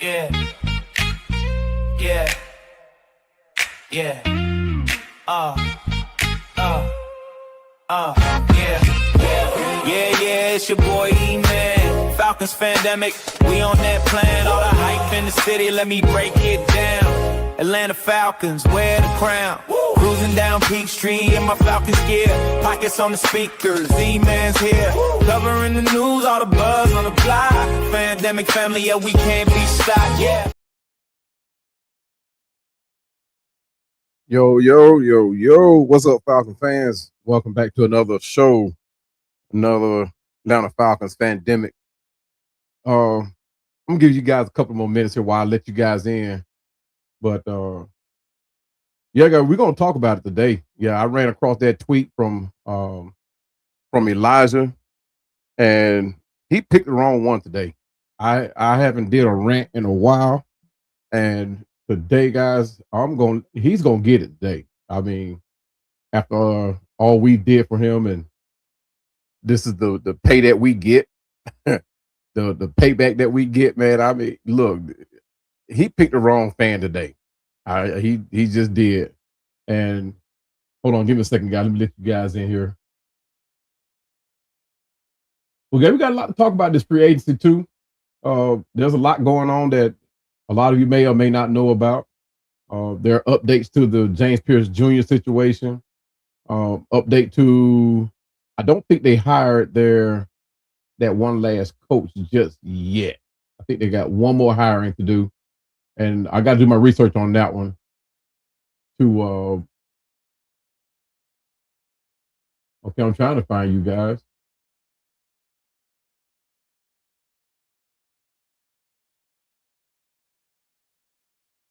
Yeah, yeah, yeah. Yeah. Yeah, it's your boy E-Man. Falcons Fandemic, we on that plan. All the hype in the city, let me break it down. Atlanta Falcons, wear the crown. Cruising down Peachtree in my Falcons gear. Pockets on the speakers, E-Man's here. Covering the news, all the buzz on the block. Fandemic family, yeah, we can't be stopped, yeah. Yo, what's up, Falcon fans? Welcome back to another show, another Atlanta Falcons Fandemic. I'm gonna give you guys a couple more minutes here while I let you guys in. But yeah, guys, we're gonna talk about it today. Yeah, I ran across that tweet from Elijah, and he picked the wrong one today. I haven't did a rant in a while, and today, guys, he's gonna get it today. I mean, after all we did for him, and this is the pay that we get, the payback that we get, man. I mean, look, he picked the wrong fan today. He just did. And hold on, give me a second, guys. Let me let you guys in here. Okay, we got a lot to talk about this free agency too. There's a lot going on that a lot of you may or may not know about. There are updates to the James Pearce Jr. situation. Update to, I don't think they hired that one last coach just yet. I think they got one more hiring to do, and I got to do my research on that one. Okay, I'm trying to find you guys.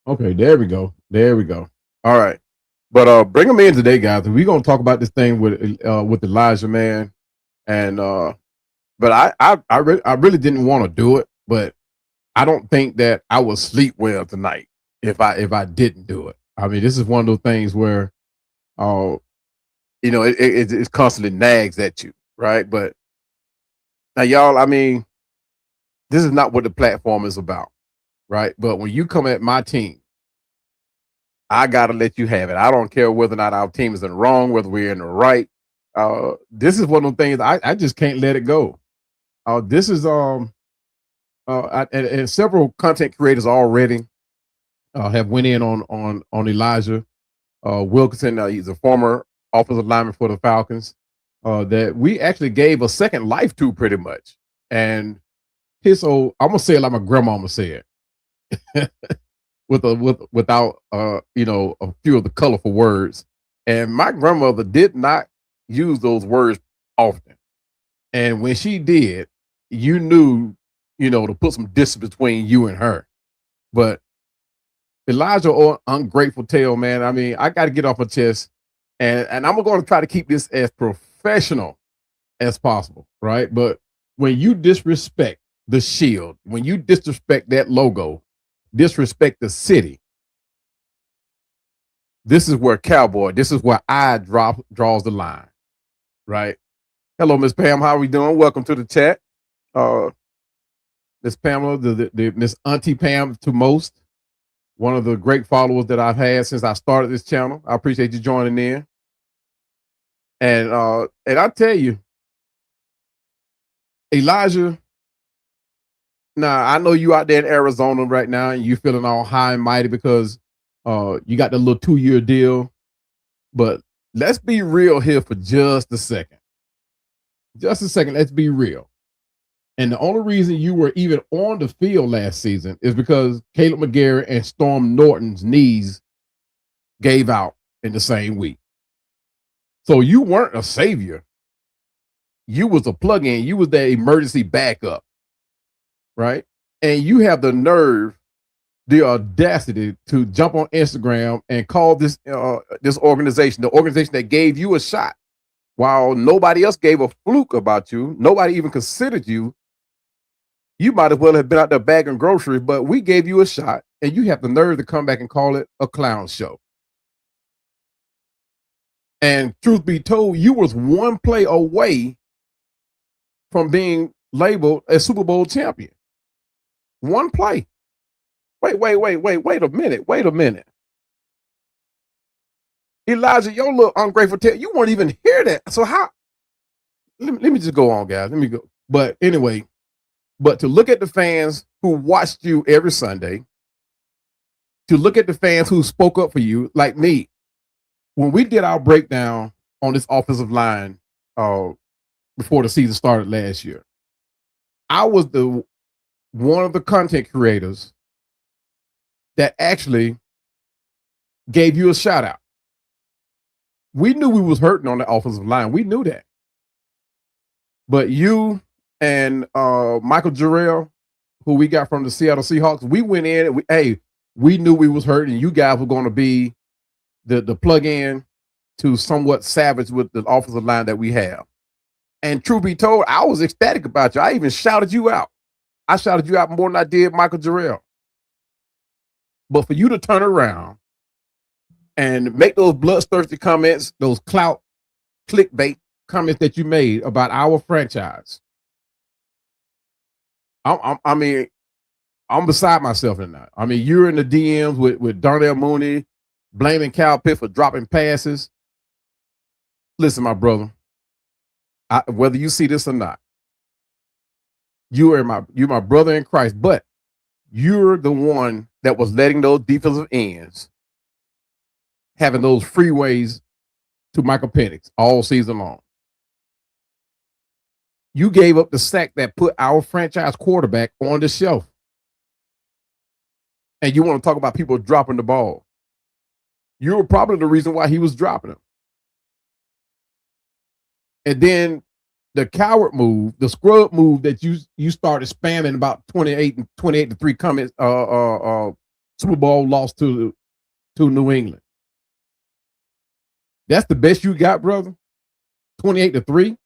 Okay, there we go. All right, but bring them in today, guys. We're gonna talk about this thing with Elijah, man. And but I really didn't want to do it, but I don't think that I will sleep well tonight if I didn't do it. I mean, this is one of those things where, it constantly nags at you, right? But now, y'all, I mean, this is not what the platform is about, right? But when you come at my team, I gotta let you have it. I don't care whether or not our team is in the wrong, whether we're in the right. This is one of the things I just can't let it go. This is and several content creators already have went in on Elijah Wilkinson. He's a former offensive lineman for the Falcons that we actually gave a second life to, pretty much. And his old, I'm gonna say it like my grandmama said, without a few of the colorful words. And my grandmother did not use those words often. And when she did, you knew, to put some distance between you and her. But Elijah, ungrateful tale, man. I mean, I got to get off my chest, and I'm going to try to keep this as professional as possible, right? But when you disrespect the shield, when you disrespect that logo, disrespect the city, this is where Cowboy, this is where I draws the line, right? Hello, Miss Pam. How are we doing? Welcome to the chat. Miss Pamela, the Miss Auntie Pam to most, one of the great followers that I've had since I started this channel. I appreciate you joining in. And I tell you, Elijah, now I know you out there in Arizona right now and you feeling all high and mighty because you got the little 2-year deal. But let's be real here for just a second. Let's be real. And the only reason you were even on the field last season is because Caleb McGarry and Storm Norton's knees gave out in the same week. So you weren't a savior. You was a plug-in. You was that emergency backup, right? And you have the nerve, the audacity to jump on Instagram and call this organization, the organization that gave you a shot, while nobody else gave a fluke about you. Nobody even considered you. You might as well have been out there bagging groceries, but we gave you a shot, and you have the nerve to come back and call it a clown show. And truth be told, you was one play away from being labeled a Super Bowl champion. One play. Wait a minute. Elijah, your little ungrateful tail, you won't even hear that. So how? Let me just go on, guys. Let me go. But anyway, but to look at the fans who watched you every Sunday, to look at the fans who spoke up for you, like me, when we did our breakdown on this offensive line before the season started last year, I was one of the content creators that actually gave you a shout out. We knew we was hurting on the offensive line. We knew that. But you and Michael Jarrell, who we got from the Seattle Seahawks, we went in and we knew we was hurting. You guys were going to be the plug-in to somewhat savage with the offensive line that we have. And truth be told, I was ecstatic about you. I even shouted you out. I shouted you out more than I did Michael Jarrell. But for you to turn around and make those bloodthirsty comments, those clout clickbait comments that you made about our franchise, I mean, I'm beside myself in that. I mean, you're in the DMs with Darnell Mooney, blaming Cal Pitt for dropping passes. Listen, my brother, whether you see this or not, you're my brother in Christ, but you're the one that was letting those defensive ends having those freeways to Michael Penix all season long. You gave up the sack that put our franchise quarterback on the shelf. And you want to talk about people dropping the ball. You were probably the reason why he was dropping them. And then the coward move, the scrub move that you started spamming about 28-3 comments, Super Bowl loss to New England. That's the best you got, brother? 28-3?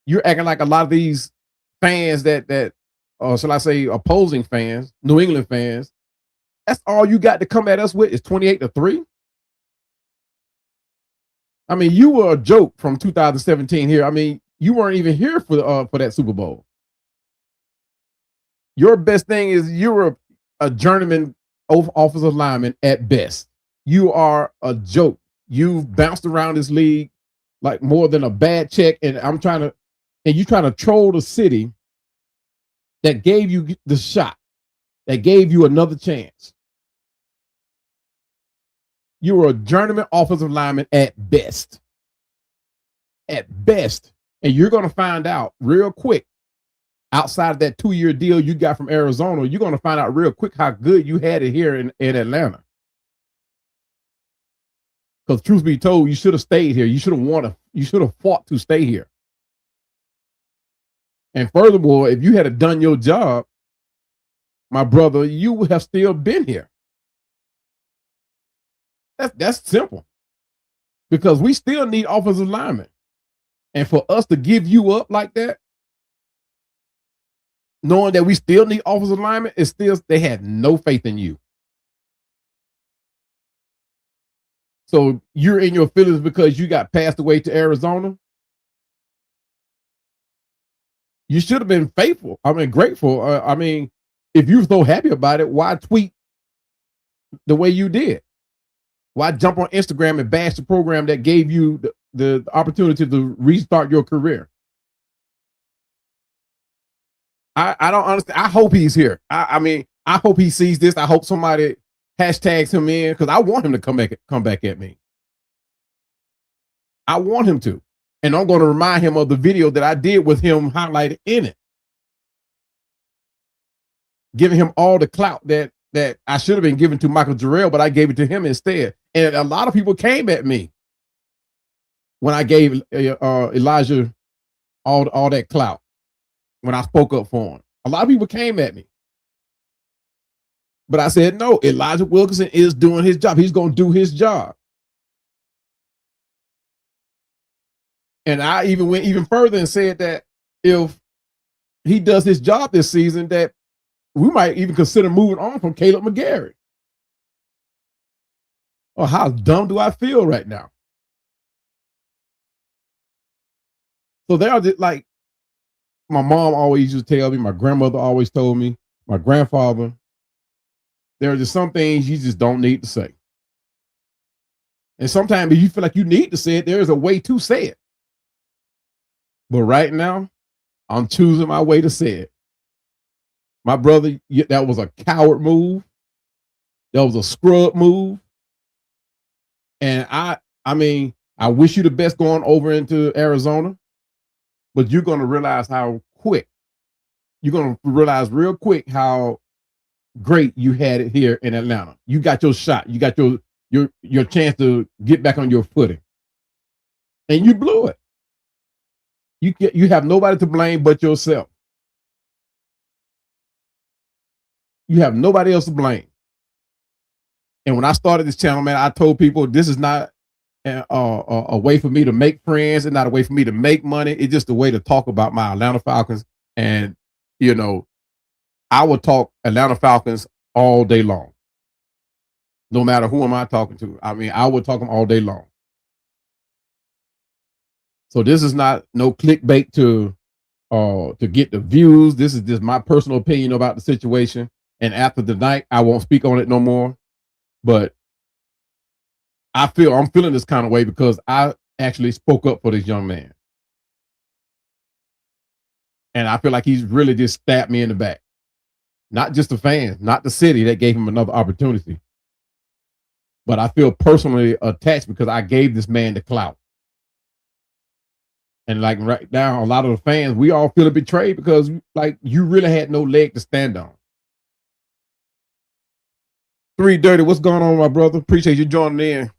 You're acting like a lot of these fans that shall I say opposing fans, New England fans, that's all you got to come at us with is 28-3? I mean, you were a joke from 2017 here. I mean, you weren't even here for that Super Bowl. Your best thing is you're a journeyman offensive lineman at best. You are a joke. You've bounced around this league like more than a bad check, and you're trying to troll the city that gave you the shot, that gave you another chance. You were a journeyman offensive lineman at best. At best. And you're going to find out real quick, outside of that 2-year deal you got from Arizona, you're going to find out real quick how good you had it here in Atlanta. Because truth be told, you should have stayed here. You should have fought to stay here. And furthermore, if you had done your job, my brother, you would have still been here. That's simple. Because we still need offensive linemen. And for us to give you up like that, knowing that we still need offensive linemen, they had no faith in you. So you're in your feelings because you got passed away to Arizona. You should have been faithful. I mean, grateful. I mean, if you're so happy about it, why tweet the way you did? Why jump on Instagram and bash the program that gave you the opportunity to restart your career? I don't understand. I hope he's here. I mean, I hope he sees this. I hope somebody hashtags him in because I want him to come back at me. I want him to. And I'm going to remind him of the video that I did with him highlighted in it. Giving him all the clout that I should have been given to Michael Jarrell, but I gave it to him instead. And a lot of people came at me when I gave Elijah all that clout, when I spoke up for him. A lot of people came at me. But I said, no, Elijah Wilkinson is doing his job. He's going to do his job. And I even went even further and said that if he does his job this season, that we might even consider moving on from Caleb McGarry. Oh, how dumb do I feel right now? So they are like, my mom always used to tell me, my grandmother always told me, my grandfather, There are just some things you just don't need to say. And sometimes if you feel like you need to say it, there is a way to say it. But right now, I'm choosing my way to say it. My brother, that was a coward move. That was a scrub move. And I mean, I wish you the best going over into Arizona, but you're going to realize how quick. You're going to realize real quick how great you had it here in Atlanta. You got your shot. You got your chance to get back on your footing. And you blew it. You have nobody to blame but yourself. You have nobody else to blame. And when I started this channel, man, I told people this is not a way for me to make friends. It's not a way for me to make money. It's just a way to talk about my Atlanta Falcons. And, you know, I would talk Atlanta Falcons all day long. No matter who am I talking to. I mean, I would talk them all day long. So this is not no clickbait to get the views. This is just my personal opinion about the situation. And after the night, I won't speak on it no more. But I'm feeling this kind of way because I actually spoke up for this young man. And I feel like he's really just stabbed me in the back. Not just the fans, not the city that gave him another opportunity. But I feel personally attached because I gave this man the clout. And like right now, a lot of the fans, we all feel betrayed because like you really had no leg to stand on. 3 Dirty, what's going on, my brother? Appreciate you joining in.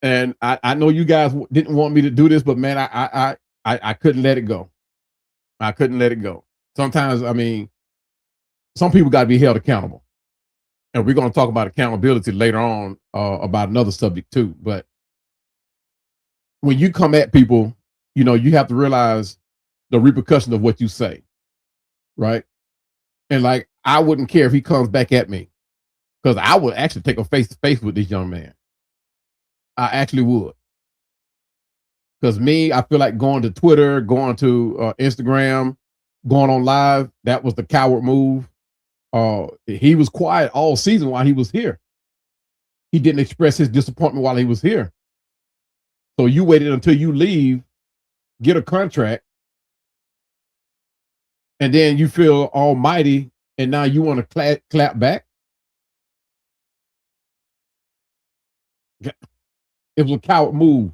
And I know you guys didn't want me to do this, but man, I couldn't let it go. I couldn't let it go. Sometimes, I mean, some people got to be held accountable. And we're going to talk about accountability later on about another subject too. But when you come at people, you know, you have to realize the repercussions of what you say. Right. And like, I wouldn't care if he comes back at me because I would actually take a face to face with this young man. I actually would. Because me, I feel like going to Twitter, going to Instagram, going on live, that was the coward move. He was quiet all season while he was here. He didn't express his disappointment while he was here. So you waited until you leave, get a contract, and then you feel almighty, and now you want to clap back. It was a coward move.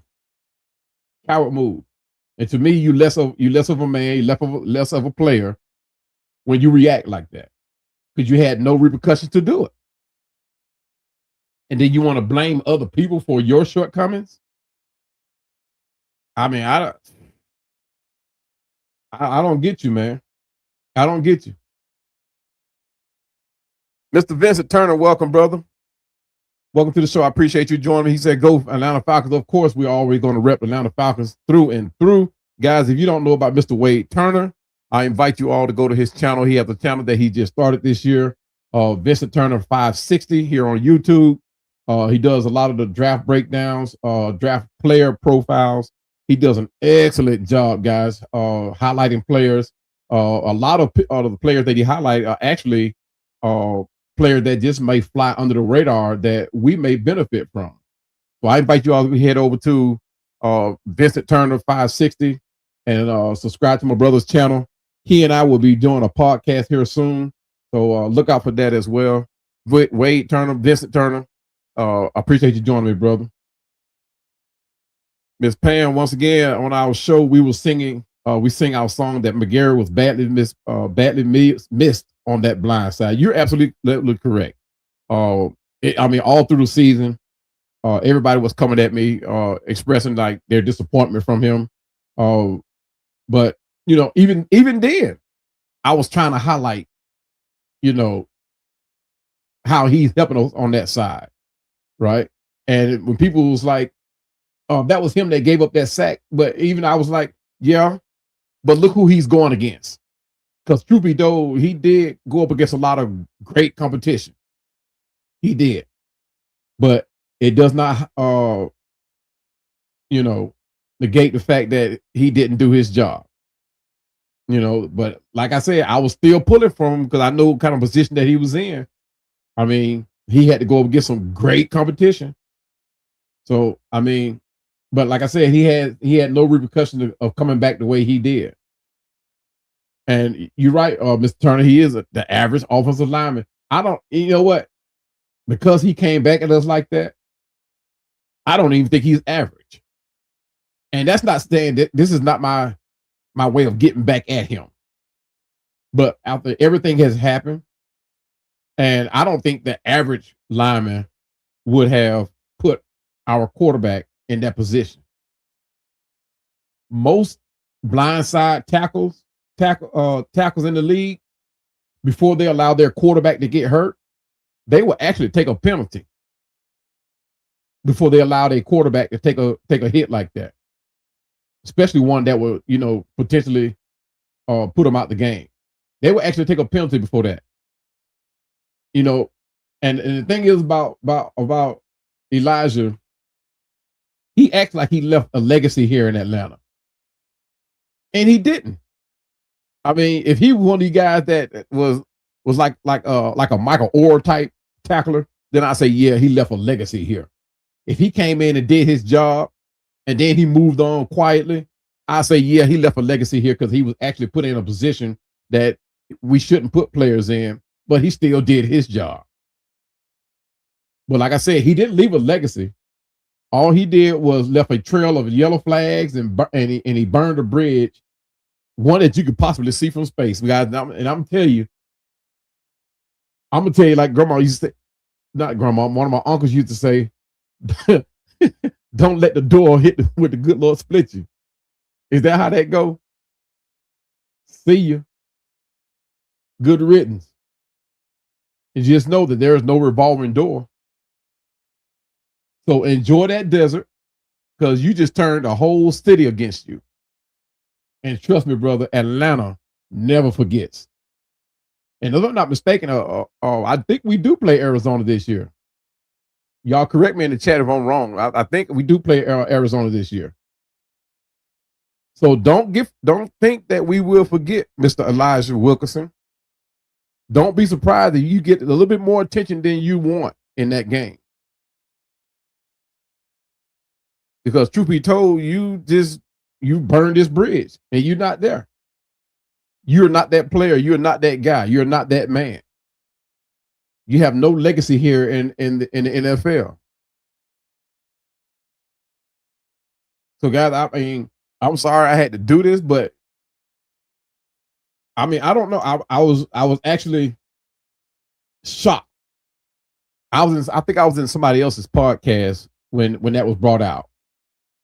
Coward move. And to me, you less of a man, you less of a player when you react like that. Because you had no repercussions to do it. And then you want to blame other people for your shortcomings. I mean, I don't get you, man. I don't get you. Mr. Vincent Turner, welcome, brother. Welcome to the show. I appreciate you joining me. He said, go Atlanta Falcons. Of course, we're always going to rep Atlanta Falcons through and through. Guys, if you don't know about Mr. Wade Turner, I invite you all to go to his channel. He has a channel that he just started this year, Vincent Turner 560 here on YouTube. He does a lot of the draft breakdowns, draft player profiles. He does an excellent job, guys, highlighting players. A lot of the players that he highlight are actually players that just may fly under the radar that we may benefit from. So I invite you all to head over to Vincent Turner 560 and subscribe to my brother's channel. He and I will be doing a podcast here soon. So look out for that as well. Wade Turner, Vincent Turner. I appreciate you joining me, brother. Miss Pam, once again, on our show, we were singing, we sing our song that McGarry was badly missed on that blind side. You're absolutely correct. I mean, all through the season, everybody was coming at me, expressing like their disappointment from him. But you know, even then, I was trying to highlight, you know, how he's helping us on that side, right? And when people was like, that was him that gave up that sack, but even I was like, yeah, but look who he's going against. Because truth be told, he did go up against a lot of great competition. He did. But it does not, you know, negate the fact that he didn't do his job. You know, but like I said, I was still pulling from him because I know what kind of position that he was in. I mean, he had to go up against some great competition. So, I mean, but like I said, he had no repercussion of coming back the way he did. And you're right, Mr. Turner, he is the average offensive lineman. You know what? Because he came back at us like that, I don't even think he's average. And that's not saying that this is not my way of getting back at him. But after everything has happened, and I don't think the average lineman would have put our quarterback in that position. Most blindside tackles in the league, before they allow their quarterback to get hurt, they will actually take a penalty before they allow their quarterback to take a hit like that, especially one that will, potentially put them out the game. They will actually take a penalty before that. And the thing is about Elijah, he acts like he left a legacy here in Atlanta, and he didn't. I mean, if he was one of these guys that was like a Michael Orr type tackler, then I say, yeah, he left a legacy here. If he came in and did his job and then he moved on quietly, I say, yeah, he left a legacy here because he was actually put in a position that we shouldn't put players in, but he still did his job. But like I said, he didn't leave a legacy. All he did was left a trail of yellow flags and he burned a bridge, one that you could possibly see from space, guys. And I'm gonna tell you, like grandma used to say, not grandma, one of my uncles used to say, don't let the door hit with the good Lord split you. Is that how that go? See you. Good riddance. And just know that there is no revolving door. So enjoy that desert, because you just turned a whole city against you. And trust me, brother, Atlanta never forgets. And if I'm not mistaken, I think we do play Arizona this year. Y'all correct me in the chat if I'm wrong. I think we do play Arizona this year. So don't think that we will forget Mr. Elijah Wilkinson. Don't be surprised that you get a little bit more attention than you want in that game. Because truth be told, you burned this bridge and you're not there. You're not that player. You're not that guy. You're not that man. You have no legacy here in the NFL. So guys, I mean, I'm sorry I had to do this, but I mean, I don't know. I was actually shocked. I think I was in somebody else's podcast when that was brought out.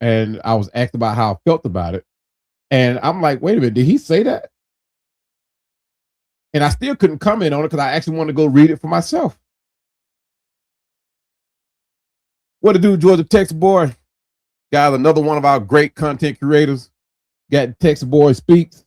And I was asked about how I felt about it. And I'm like, wait a minute, did he say that? And I still couldn't comment on it because I actually wanted to go read it for myself. What to do, Georgia Texas Boy? Guys, another one of our great content creators. Got Texas Boy Speaks.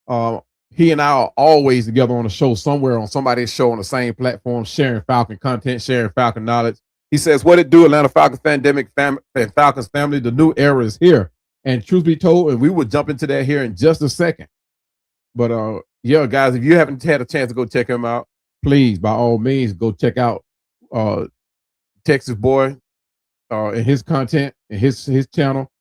He and I are always together on a show somewhere, on somebody's show on the same platform, sharing Falcon content, sharing Falcon knowledge. He says, what it do, Atlanta Falcons Fandemic and Falcons family, the new era is here. And truth be told, and we will jump into that here in just a second. But yeah, guys, if you haven't had a chance to go check him out, please, by all means, go check out Texas Boy and his content and his channel.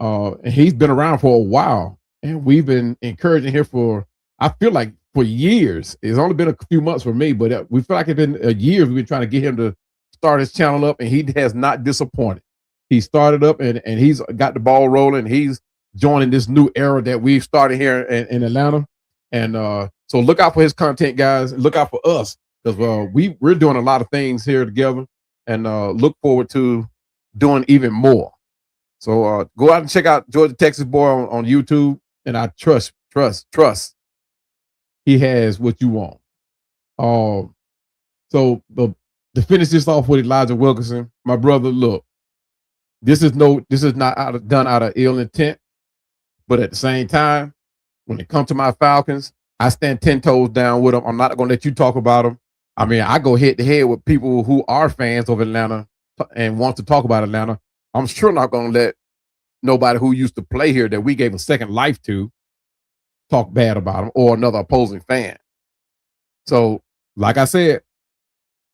And he's been around for a while. And we've been encouraging him I feel like for years. It's only been a few months for me, but we feel like it's been years we've been trying to get him to start his channel up, and he has not disappointed. He started up and he's got the ball rolling. He's joining this new era that we've started here in Atlanta. And so look out for his content, guys. Look out for us, because we're doing a lot of things here together, and look forward to doing even more. So go out and check out Georgia Texas Boy on YouTube, and I trust he has what you want. So to finish this off with Elijah Wilkinson, my brother, look, this is not done out of ill intent, but at the same time, when it comes to my Falcons, I stand 10 toes down with them. I'm not going to let you talk about them. I mean, I go head to head with people who are fans of Atlanta and want to talk about Atlanta. I'm sure not going to let nobody who used to play here that we gave a second life to talk bad about them, or another opposing fan. So, like I said,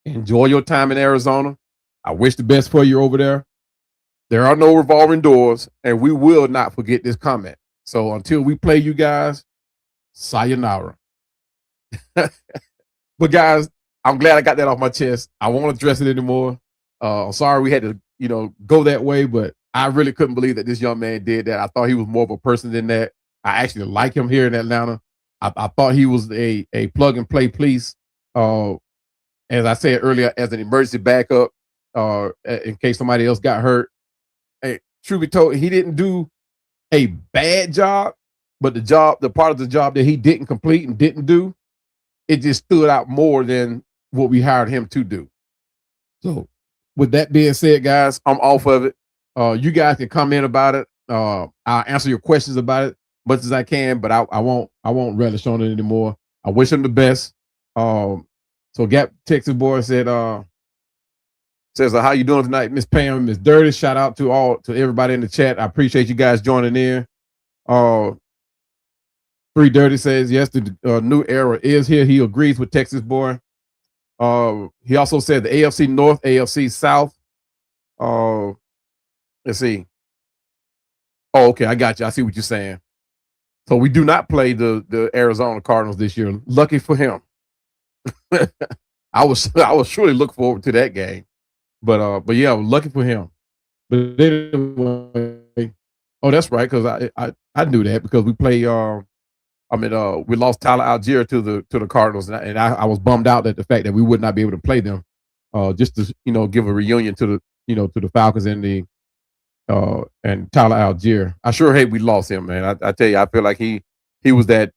Enjoy your time in Arizona. I wish the best for you over there. There are no revolving doors, and we will not forget this comment. So until we play you guys, sayonara. But guys, I'm glad I got that off my chest. I won't address it anymore. I'm sorry we had to, go that way, but I really couldn't believe that this young man did that. I thought he was more of a person than that. I actually like him here in Atlanta. I thought he was a plug and play piece. As I said earlier, as an emergency backup, in case somebody else got hurt. Hey, truth be told, he didn't do a bad job, but the part of the job that he didn't complete and didn't do, it just stood out more than what we hired him to do. So with that being said, guys, I'm off of it. You guys can comment about it. I'll answer your questions about it much as I can, but I won't relish on it anymore. I wish him the best. So Gap Texas boy says, how you doing tonight, Miss Pam, Miss Dirty? Shout out to everybody in the chat. I appreciate you guys joining in. Free Dirty says, yes, the new era is here. He agrees with Texas boy. He also said the AFC North, AFC South. Let's see. Oh, okay, I got you. I see what you're saying. So we do not play the Arizona Cardinals this year. Lucky for him. I was surely look forward to that game. But yeah, lucky for him. But anyway, oh, that's right, because I knew that because we play we lost Tyler Algier to the Cardinals, and I was bummed out at the fact that we would not be able to play them, just to give a reunion to the Falcons and and Tyler Algier. I sure hate we lost him, man. I tell you, I feel like he was that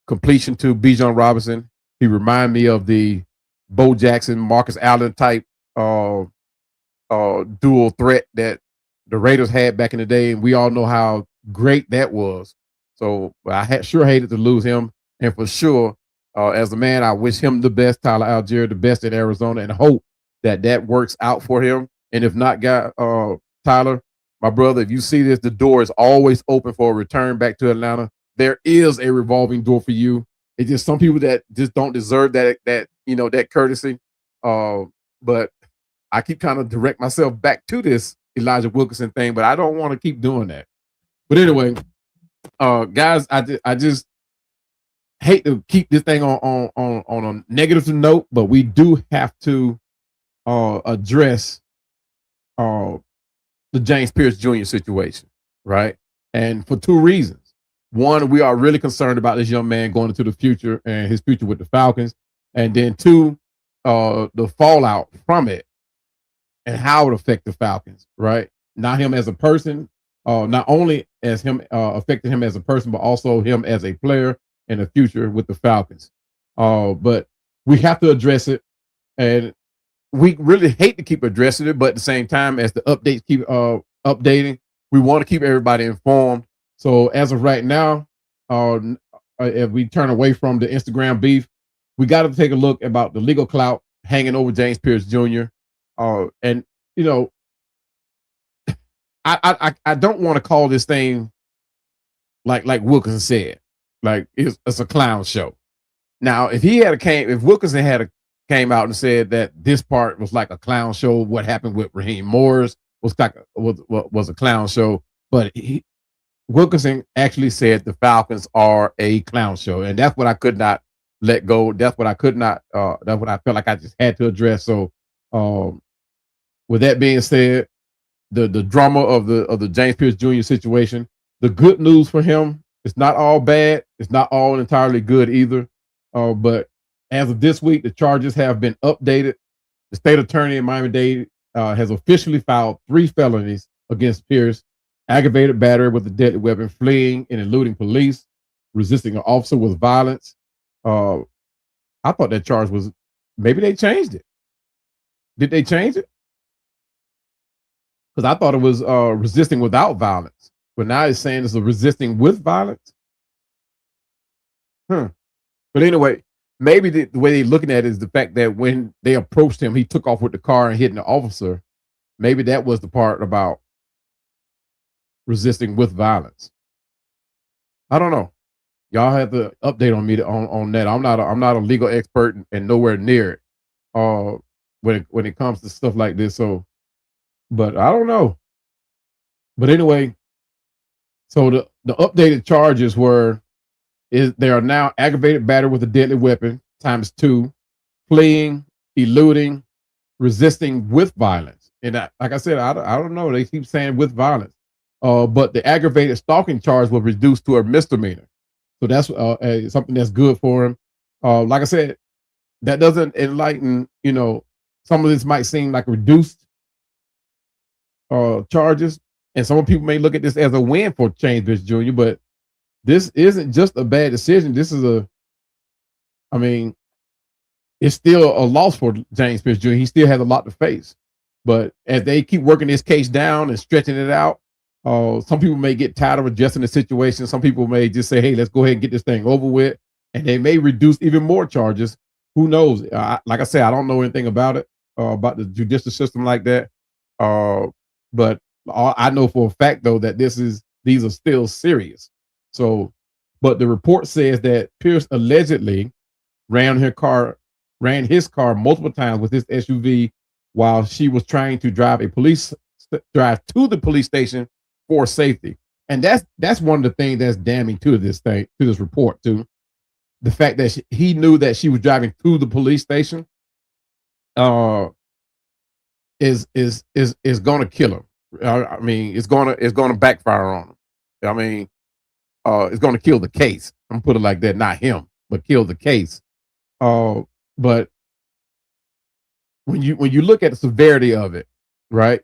completion to Bijan Robinson. He reminded me of the Bo Jackson, Marcus Allen type dual threat that the Raiders had back in the day, and we all know how great that was. So I sure hated to lose him, and for sure, as a man, I wish him the best, Tyler Algier, the best in Arizona, and hope that works out for him. And if not, Tyler, my brother, if you see this, the door is always open for a return back to Atlanta. There is a revolving door for you. It's just some people that just don't deserve that courtesy. But I keep kind of direct myself back to this Elijah Wilkinson thing, but I don't want to keep doing that. But anyway, guys, I just hate to keep this thing on a negative note, but we do have to address the James Pearce Jr. situation, right? And for two reasons. One, we are really concerned about this young man going into the future and his future with the Falcons. And then two, the fallout from it and how it affect the Falcons, right? Not him as a person, not only as him affecting him as a person, but also him as a player in the future with the Falcons. But we have to address it, and we really hate to keep addressing it, but at the same time, as the updates keep updating, we want to keep everybody informed. So as of right now, if we turn away from the Instagram beef, we got to take a look about the legal clout hanging over James Pearce Jr. And I don't want to call this thing like Wilkinson said, like it's a clown show. Now, if Wilkinson had came out and said that this part was like a clown show, what happened with Raheem Morris was a clown show, but Wilkinson actually said the Falcons are a clown show, and that's what I could not let go. That's what I could not. That's what I felt like I just had to address. So, with that being said, the drama of the James Pearce Jr. situation, the good news for him, it's not all bad. It's not all entirely good either. But as of this week, the charges have been updated. The state attorney in Miami-Dade has officially filed 3 felonies against Pearce: aggravated battery with a deadly weapon, fleeing and eluding police, resisting an officer with violence. I thought that charge was, maybe they changed it. Did they change it? Because I thought it was resisting without violence, but now it's saying it's a resisting with violence. But anyway, maybe the way they're looking at it is the fact that when they approached him, he took off with the car and hitting the officer. Maybe that was the part about resisting with violence. I don't know. Y'all have to update on me on that. I'm not a legal expert and nowhere near it. uh, when it comes to stuff like this. So, but I don't know. But anyway, so the updated charges they are now aggravated battery with a deadly weapon ×2, fleeing, eluding, resisting with violence. And like I said, I don't know. They keep saying with violence. But the aggravated stalking charge was reduced to a misdemeanor. So that's something that's good for him. Like I said, that doesn't enlighten, some of this might seem like reduced charges. And some people may look at this as a win for James Pearce Jr., but this isn't just a bad decision. This is it's still a loss for James Pearce Jr. He still has a lot to face. But as they keep working this case down and stretching it out, some people may get tired of adjusting the situation. Some people may just say, hey, let's go ahead and get this thing over with. And they may reduce even more charges. Who knows? Like I said, I don't know anything about it, about the judicial system like that. But I know for a fact, though, that these are still serious. So, but the report says that Pearce allegedly ran his car multiple times with his SUV while she was trying to drive to the police station for safety. And that's one of the things that's damning to this report too. The fact that he knew that she was driving to the police station is going to kill him. It's going to backfire on him. It's going to kill the case. I'm gonna put it like that, not him, but kill the case. But when you look at the severity of it, right?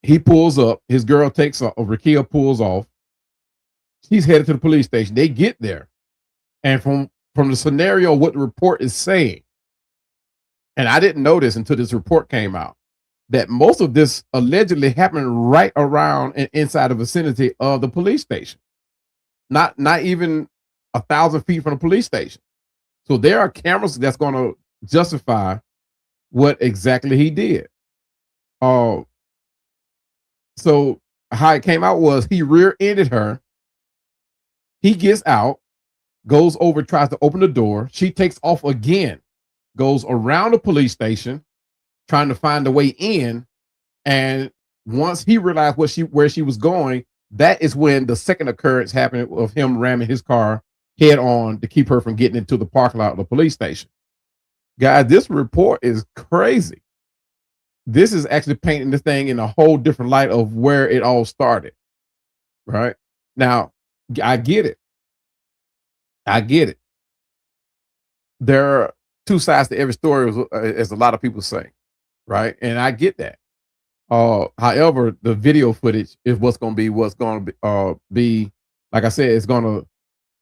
He pulls up, his girl takes off, Rakia pulls off. She's headed to the police station. They get there. And from the scenario, what the report is saying, and I didn't know this until this report came out, that most of this allegedly happened right around and inside the vicinity of the police station. Not even 1,000 feet from the police station. So there are cameras that's going to justify what exactly he did. So how it came out was he rear-ended her. He gets out, goes over, tries to open the door. She takes off again, goes around the police station, trying to find a way in. And once he realized where she was going, that is when the second occurrence happened of him ramming his car head on to keep her from getting into the parking lot of the police station. Guys, this report is crazy. This is actually painting this thing in a whole different light of where it all started. Right? Now, I get it. There are two sides to every story, as a lot of people say. Right? And I get that. However, the video footage is what's going to be, like I said, it's going to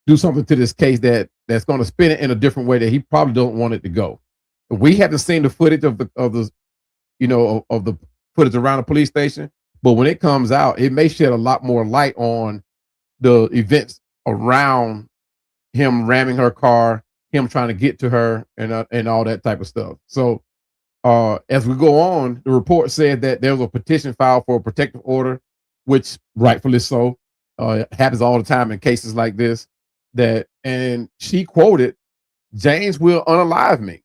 do something to this case that's going to spin it in a different way that he probably don't want it to go. We haven't seen the footage of the footage around the police station, but when it comes out, it may shed a lot more light on the events around him ramming her car, him trying to get to her, and all that type of stuff. So, as we go on, the report said that there was a petition filed for a protective order, which rightfully so, happens all the time in cases like this. And she quoted, "James will unalive me."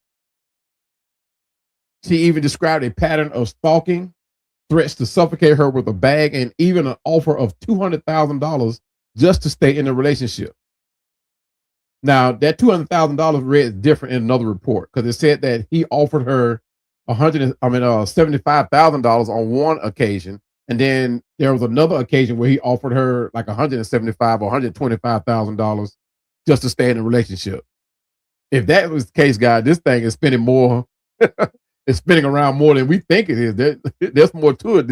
She even described a pattern of stalking, threats to suffocate her with a bag, and even an offer of $200,000 just to stay in the relationship. Now, that $200,000 read different in another report because it said that he offered her $75,000 on one occasion, and then there was another occasion where he offered her like $175,000 or $125,000 just to stay in the relationship. If that was the case, guys, this thing is spending more. It's spinning around more than we think it is. There's more to it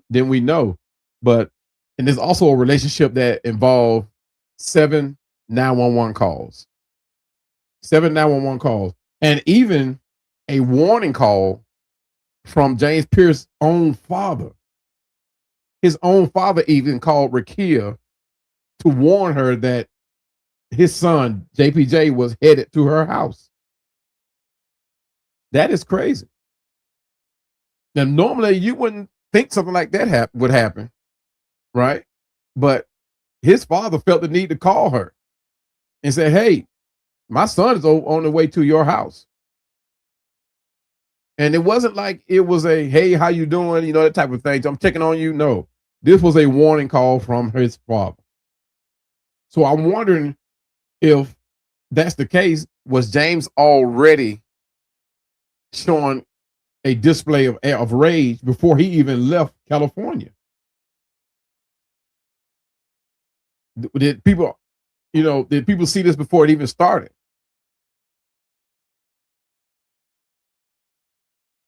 than we know. And there's also a relationship that involved 7 911 calls. 7 911 calls. And even a warning call from James Pearce's own father. His own father even called Rakia to warn her that his son, JPJ, was headed to her house. That is crazy. Now, normally you wouldn't think something like that would happen, right? But his father felt the need to call her and say, "Hey, my son is on the way to your house." And it wasn't like it was a, hey, how you doing? You know, that type of thing. I'm checking on you. No, this was a warning call from his father. So I'm wondering if that's the case, was James already showing a display of rage before he even left California? Did people, did people see this before it even started?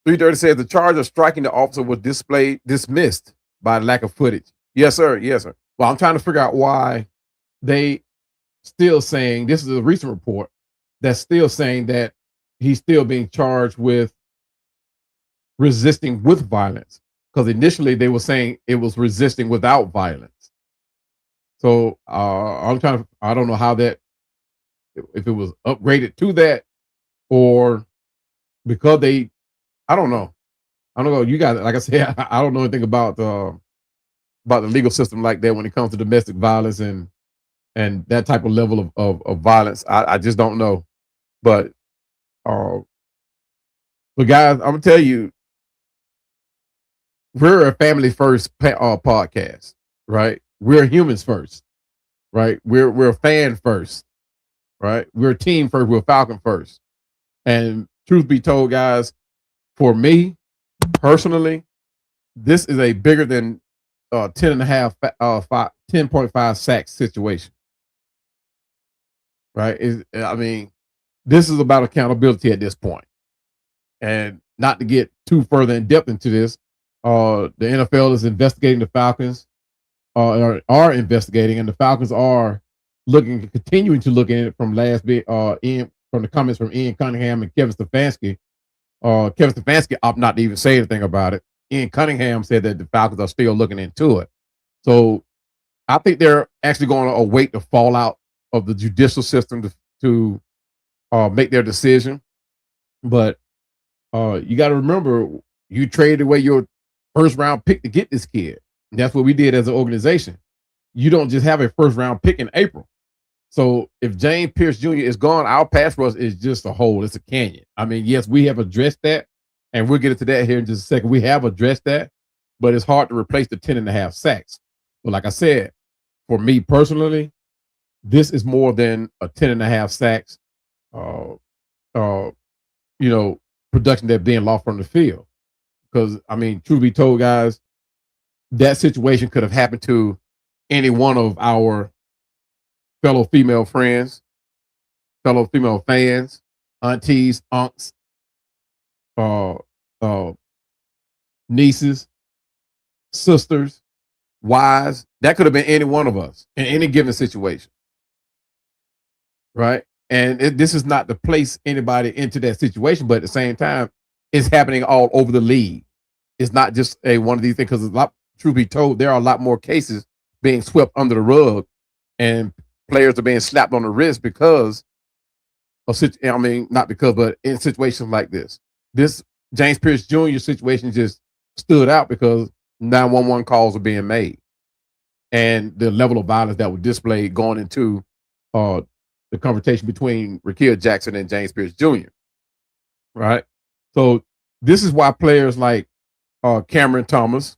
330 says the charge of striking the officer was dismissed by lack of footage. Yes, sir. Yes, sir. Well, I'm trying to figure out why they still saying, this is a recent report that's still saying that he's still being charged with resisting with violence, because initially they were saying it was resisting without violence. So I don't know how that, if it was upgraded to that, or because I don't know. You guys, like I said, I don't know anything about the legal system like that when it comes to domestic violence and that type of level of violence. I just don't know. But guys, I'm gonna tell you, we're a family first podcast, right? We're humans first, right? We're a fan first, right? We're a team first. We're a Falcon first. And truth be told, guys, for me personally, this is a bigger than 10.5 sack situation, right? This is about accountability at this point. And not to get too further in depth into this, the NFL is investigating the Falcons, are investigating, and the Falcons are continuing to look at it from from the comments from Ian Cunningham and Kevin Stefanski. Kevin Stefanski opted not to even say anything about it. Ian Cunningham said that the Falcons are still looking into it. So I think they're actually going to await the fallout of the judicial system to make their decision. But you got to remember, you traded away your first round pick to get this kid. And that's what we did as an organization. You don't just have a first round pick in April. So if James Pearce Jr. is gone, our pass rush is just a hole. It's a canyon. I mean, yes, we have addressed that, and we'll get into that here in just a second. We have addressed that, but it's hard to replace the 10.5 sacks. But like I said, for me personally, this is more than a 10.5 sacks, production that being lost from the field. Because, I mean, truth be told, guys, that situation could have happened to any one of our fellow female friends, fellow female fans, aunties, aunts, nieces, sisters, wives. That could have been any one of us in any given situation, right? And this is not to place anybody into that situation, but at the same time, it's happening all over the league. It's not just one of these things, because truth be told, there are a lot more cases being swept under the rug, and players are being slapped on the wrist because of, not because, but in situations like this. This James Pearce Jr. situation just stood out because 911 calls are being made, and the level of violence that was displayed going into the conversation between Rakeem Jackson and James Pearce Jr. Right? So this is why players like Cameron Thomas,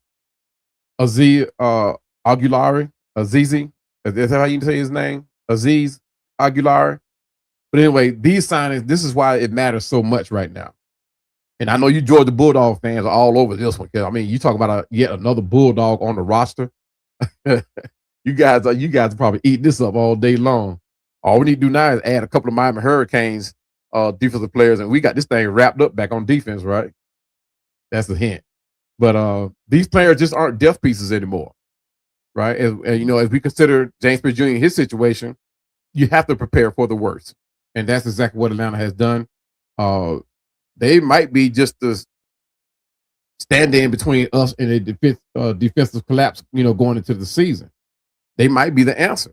Aziz Aguilar, Azizi, is that how you say his name? Aziz Aguilar. But anyway, these signings, this is why it matters so much right now. And I know you Georgia Bulldog fans are all over this one. I mean, you talk about yet another Bulldog on the roster. you guys are probably eating this up all day long. All we need to do now is add a couple of Miami Hurricanes defensive players, and we got this thing wrapped up back on defense, right? That's a hint. But these players just aren't death pieces anymore, right? And as we consider James Pearce Jr. in his situation, you have to prepare for the worst, and that's exactly what Atlanta has done. They might be just the stand-in between us and a defensive collapse, going into the season. They might be the answer.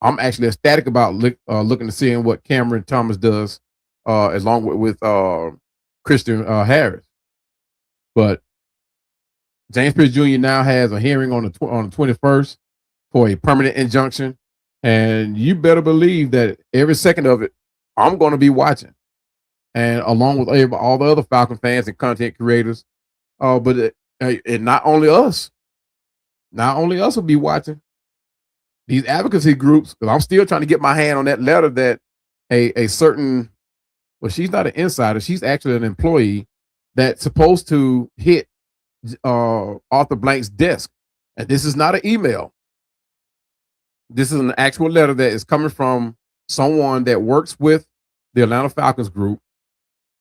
I'm actually ecstatic about looking to seeing what Cameron Thomas does, along with Christian Harris. But James Pearce Jr. now has a hearing on the 21st for a permanent injunction, and you better believe that every second of it, I'm going to be watching. and along with all the other Falcon fans and content creators. But not only us will be watching. These advocacy groups, because I'm still trying to get my hand on that letter that a certain, well, she's not an insider, she's actually an employee that's supposed to hit Arthur Blank's desk. And this is not an email. This is an actual letter that is coming from someone that works with the Atlanta Falcons group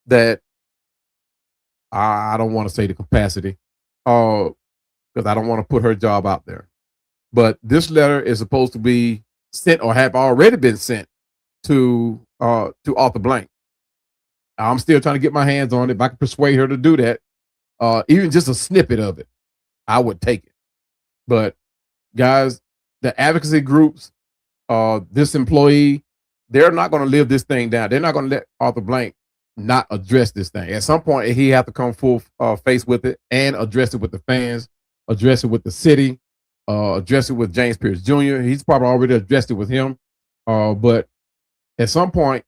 that I don't want to say the capacity because I don't want to put her job out there. But this letter is supposed to be sent or have already been sent to Arthur Blank. I'm still trying to get my hands on it. If I can persuade her to do that, even just a snippet of it, I would take it. But guys, the advocacy groups, this employee, they're not going to live this thing down. They're not going to let Arthur Blank not address this thing. At some point, he have to come full face with it and address it with the fans, address it with the city, address it with James Pearce Jr. He's probably already addressed it with him. But at some point,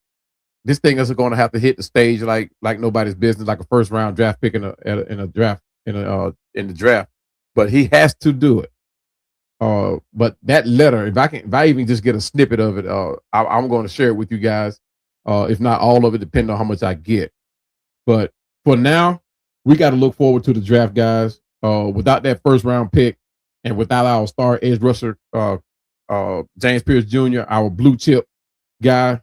this thing is going to have to hit the stage like nobody's business, like a first round draft pick in the draft. But he has to do it. But that letter, if I even just get a snippet of it, I'm going to share it with you guys. If not all of it, depending on how much I get. But for now, we got to look forward to the draft, guys. Without that first round pick and without our star edge rusher, James Pearce Jr., our blue chip guy,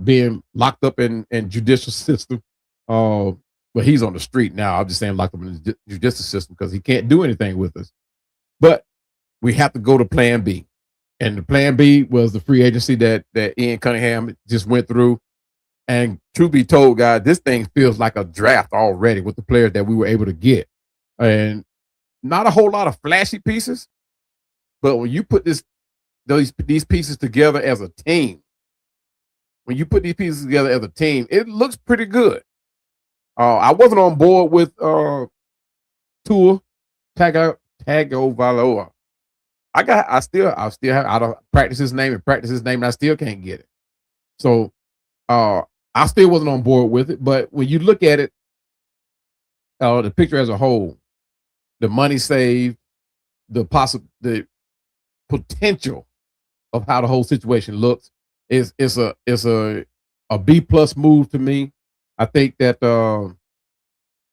being locked up in judicial system. But he's on the street now. I'm just saying locked up in the judicial system because he can't do anything with us. But we have to go to plan B. And the plan B was the free agency that Ian Cunningham just went through. And truth be told, guys, this thing feels like a draft already with the players that we were able to get. And not a whole lot of flashy pieces, but when you put these pieces together as a team, it looks pretty good. I wasn't on board with Tua Tagovailoa. I still have I don't practice his name and I still can't get it. So I still wasn't on board with it. But when you look at it, the picture as a whole, the money saved, the potential of how the whole situation looks is a B+ move to me. I think that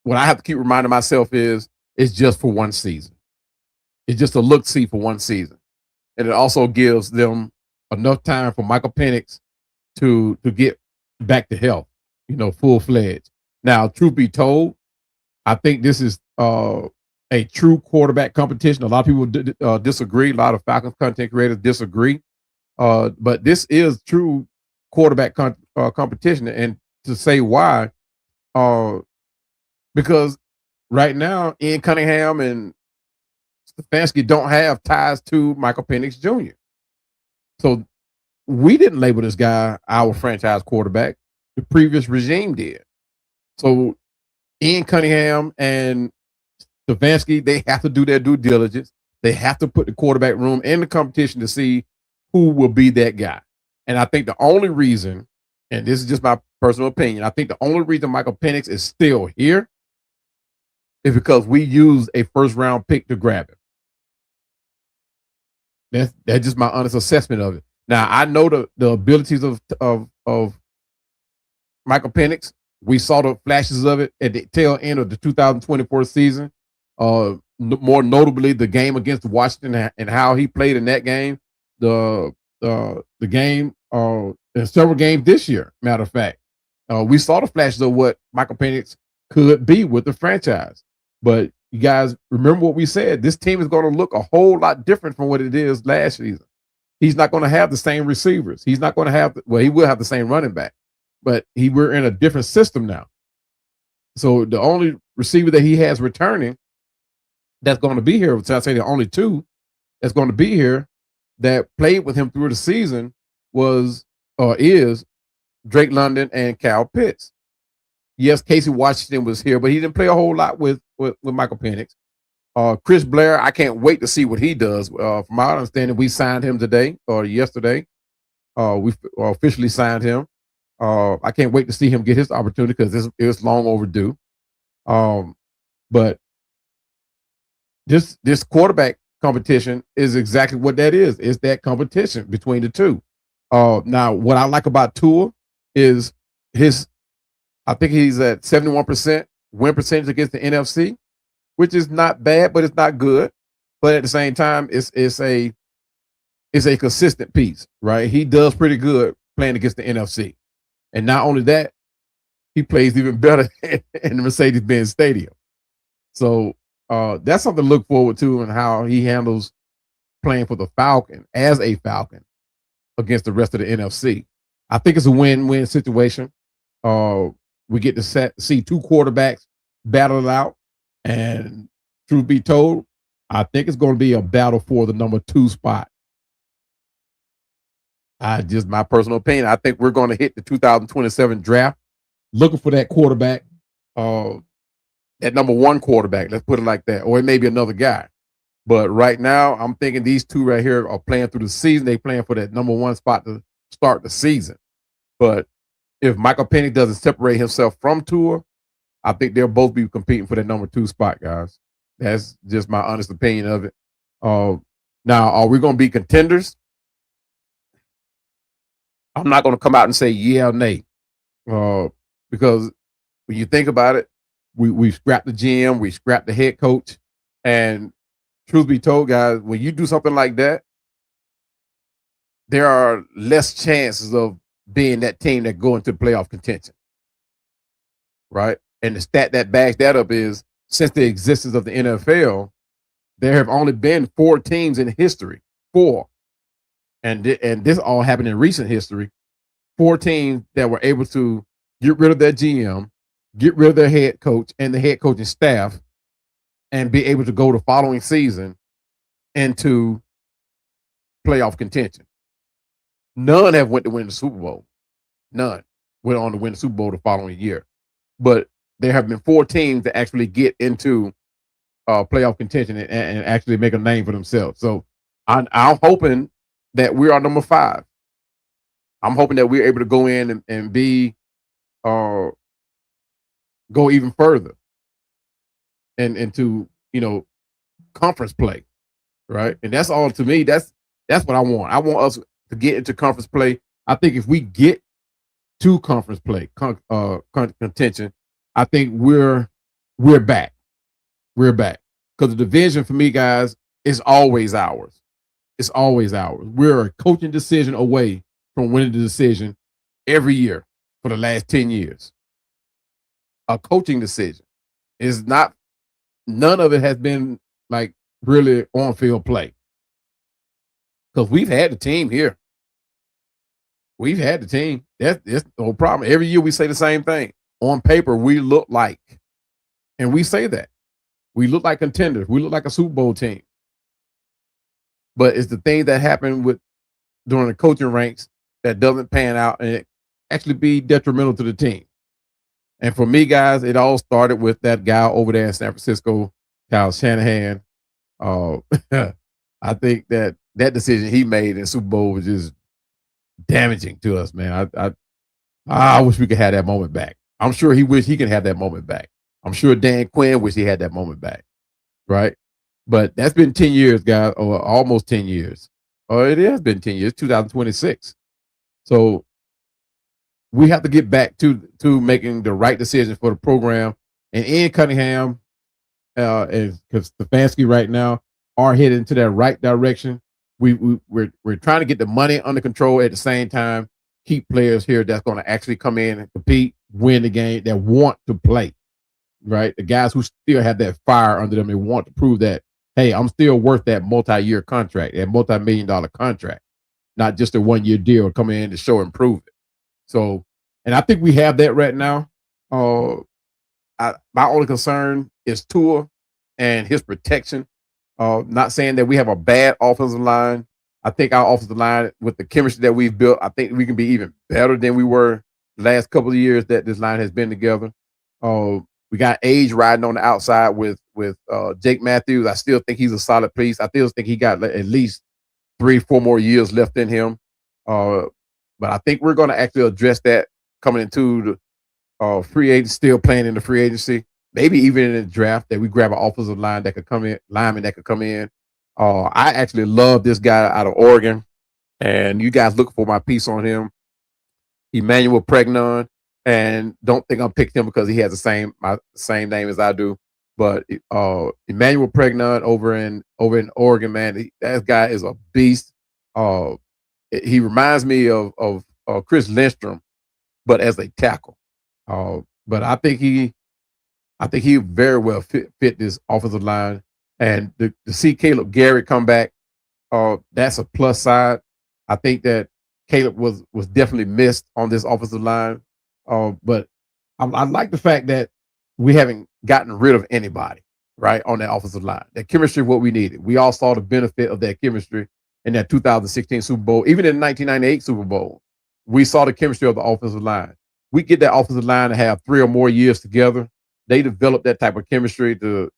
what I have to keep reminding myself is it's just for one season. It's just a look-see for one season. And it also gives them enough time for Michael Penix to get back to health, full-fledged. Now, truth be told, I think this is a true quarterback competition. A lot of people disagree. A lot of Falcons content creators disagree. But this is true quarterback competition. And to say why, because right now, Ian Cunningham and Stefanski don't have ties to Michael Penix Jr. So we didn't label this guy our franchise quarterback. The previous regime did. So Ian Cunningham and Stefanski, they have to do their due diligence. They have to put the quarterback room in the competition to see who will be that guy. And I think the only reason, and this is just my personal opinion, I think the only reason Michael Penix is still here is because we used a first-round pick to grab him. That's just my honest assessment of it. Now, I know the abilities of Michael Penix. We saw the flashes of it at the tail end of the 2024 season. More notably, the game against Washington and how he played in that game. The game and several games this year. Matter of fact, we saw the flashes of what Michael Penix could be with the franchise. But you guys remember what we said. This team is going to look a whole lot different from what it is last season. He's not going to have the same receivers. He's not going to have, he will have the same running back, but we're in a different system now. So the only receiver that he has returning that's going to be here, so I say the only two that's going to be here that played with him through the season is Drake London and Kyle Pitts. Yes, Casey Washington was here, but he didn't play a whole lot with Michael Penix. Chris Blair, I can't wait to see what he does. From my understanding, we signed him today or yesterday. We officially signed him. I can't wait to see him get his opportunity because it's long overdue. But this quarterback competition is exactly what that is. It's that competition between the two. Now, what I like about Tua is I think he's at 71% win percentage against the NFC, which is not bad, but it's not good. But at the same time, it's a consistent piece, right? He does pretty good playing against the NFC. And not only that, he plays even better in the Mercedes-Benz Stadium. So that's something to look forward to, and how he handles playing for the Falcon as a Falcon against the rest of the NFC. I think it's a win-win situation. We get to see two quarterbacks battle it out, and truth be told, I think it's going to be a battle for the number 2 spot. Just my personal opinion. I think we're going to hit the 2027 draft looking for that quarterback, that number 1 quarterback. Let's put it like that, or it may be another guy. But right now, I'm thinking these two right here are playing through the season. They playing for that number 1 spot to start the season. But if Michael Penix doesn't separate himself from Tua, I think they'll both be competing for that number 2 spot, guys. That's just my honest opinion of it. Now, are we going to be contenders? I'm not going to come out and say yeah or nay, because when you think about it, we scrapped the GM, we scrapped the head coach, and truth be told, guys, when you do something like that, there are less chances of being that team that go into playoff contention, right? And the stat that backs that up is, since the existence of the NFL, there have only been 4 teams in history, 4. And this all happened in recent history. 4 teams that were able to get rid of their GM, get rid of their head coach and the head coaching staff, and be able to go the following season into playoff contention. None have went to win the Super Bowl. None went on to win the Super Bowl the following year. But there have been 4 teams that actually get into playoff contention and actually make a name for themselves. So I'm hoping that we are number 5. I'm hoping that we're able to go in and be go even further and into conference play, right? And that's all to me. That's what I want. I want us to get into conference play. I think if we get to conference play contention, I think we're back. We're back, because the division for me, guys, is always ours. It's always ours. We're a coaching decision away from winning the decision every year for the last 10 years. A coaching decision is not, none of it has been like really on-field play. Because we've had the team here. We've had the team. That's no problem. Every year we say the same thing. On paper, we look like, and we say that, we look like contenders. We look like a Super Bowl team. But it's the thing that happened during the coaching ranks that doesn't pan out and it actually be detrimental to the team. And for me, guys, it all started with that guy over there in San Francisco, Kyle Shanahan. I think that decision he made in Super Bowl was just damaging to us, man. I wish we could have that moment back. I'm sure he wish he could have that moment back. I'm sure Dan Quinn wish he had that moment back, right? But that's been 10 years, guys, or almost 10 years. Or it has been 10 years, 2026. So we have to get back to making the right decision for the program. And Ian Cunningham and Stefanski right now are heading into that right direction. We're trying to get the money under control at the same time, keep players here that's going to actually come in and compete, win the game, that want to play, right? The guys who still have that fire under them and want to prove that, hey, I'm still worth that multi-year contract, that multi-million-dollar contract, not just a one-year deal coming in to show and prove it. So, and I think we have that right now. My only concern is Tua and his protection. Not saying that we have a bad offensive line. I think our offensive line, with the chemistry that we've built, I think we can be even better than we were the last couple of years that this line has been together. We got age riding on the outside with Jake Matthews. I still think he's a solid piece. I still think he got at least 3-4 more years left in him. But I think we're going to actually address that coming into the free agent, still playing in the free agency, maybe even in the draft, that we grab an offensive lineman that could come in. I actually love this guy out of Oregon, and you guys look for my piece on him, Emmanuel Pregnon. And don't think I'm picking him because he has the same name as I do. But Emmanuel Pregnon over in Oregon, man, that guy is a beast. He reminds me of Chris Lindstrom, but as a tackle. But I think he very well fit this offensive line. And to see Caleb Garrett come back, that's a plus side. I think that Caleb was definitely missed on this offensive line. But I like the fact that we haven't gotten rid of anybody, right, on that offensive line. That chemistry is what we needed. We all saw the benefit of that chemistry in that 2016 Super Bowl. Even in the 1998 Super Bowl, we saw the chemistry of the offensive line. We get that offensive line to have 3 or more years together. They develop that type of chemistry to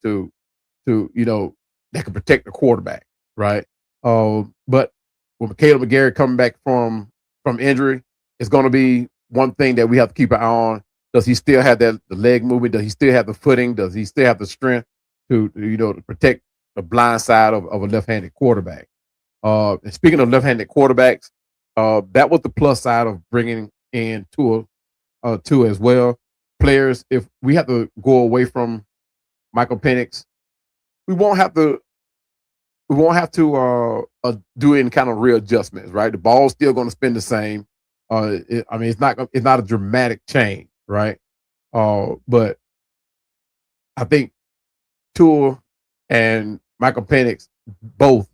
that can protect the quarterback, right? But with Caleb Garrett coming back from injury, it's going to be one thing that we have to keep an eye on. Does he still have the leg movement? Does he still have the footing? Does he still have the strength to protect the blind side of a left-handed quarterback? And speaking of left-handed quarterbacks, that was the plus side of bringing in Tua as well. Players, if we have to go away from Michael Penix, we won't have to do any kind of readjustments, right? The ball's still going to spin the same. It's not a dramatic change, right? But I think Tua and Michael Penix both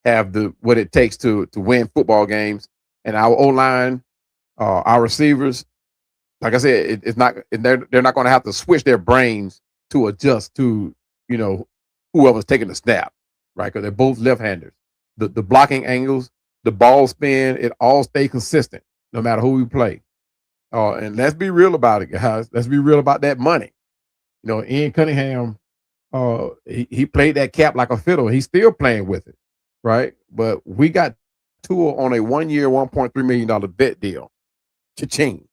have what it takes to win football games. And our O-line, our receivers, like I said, they're not going to have to switch their brains to adjust to whoever's taking the snap, right? Because they're both left-handers. The blocking angles, the ball spin, it all stay consistent no matter who we play. And let's be real about it, guys. Let's be real about that money. Ian Cunningham, he played that cap like a fiddle. He's still playing with it, right? But we got Tua on a 1-year, $1.3 million bet deal. Cha-ching,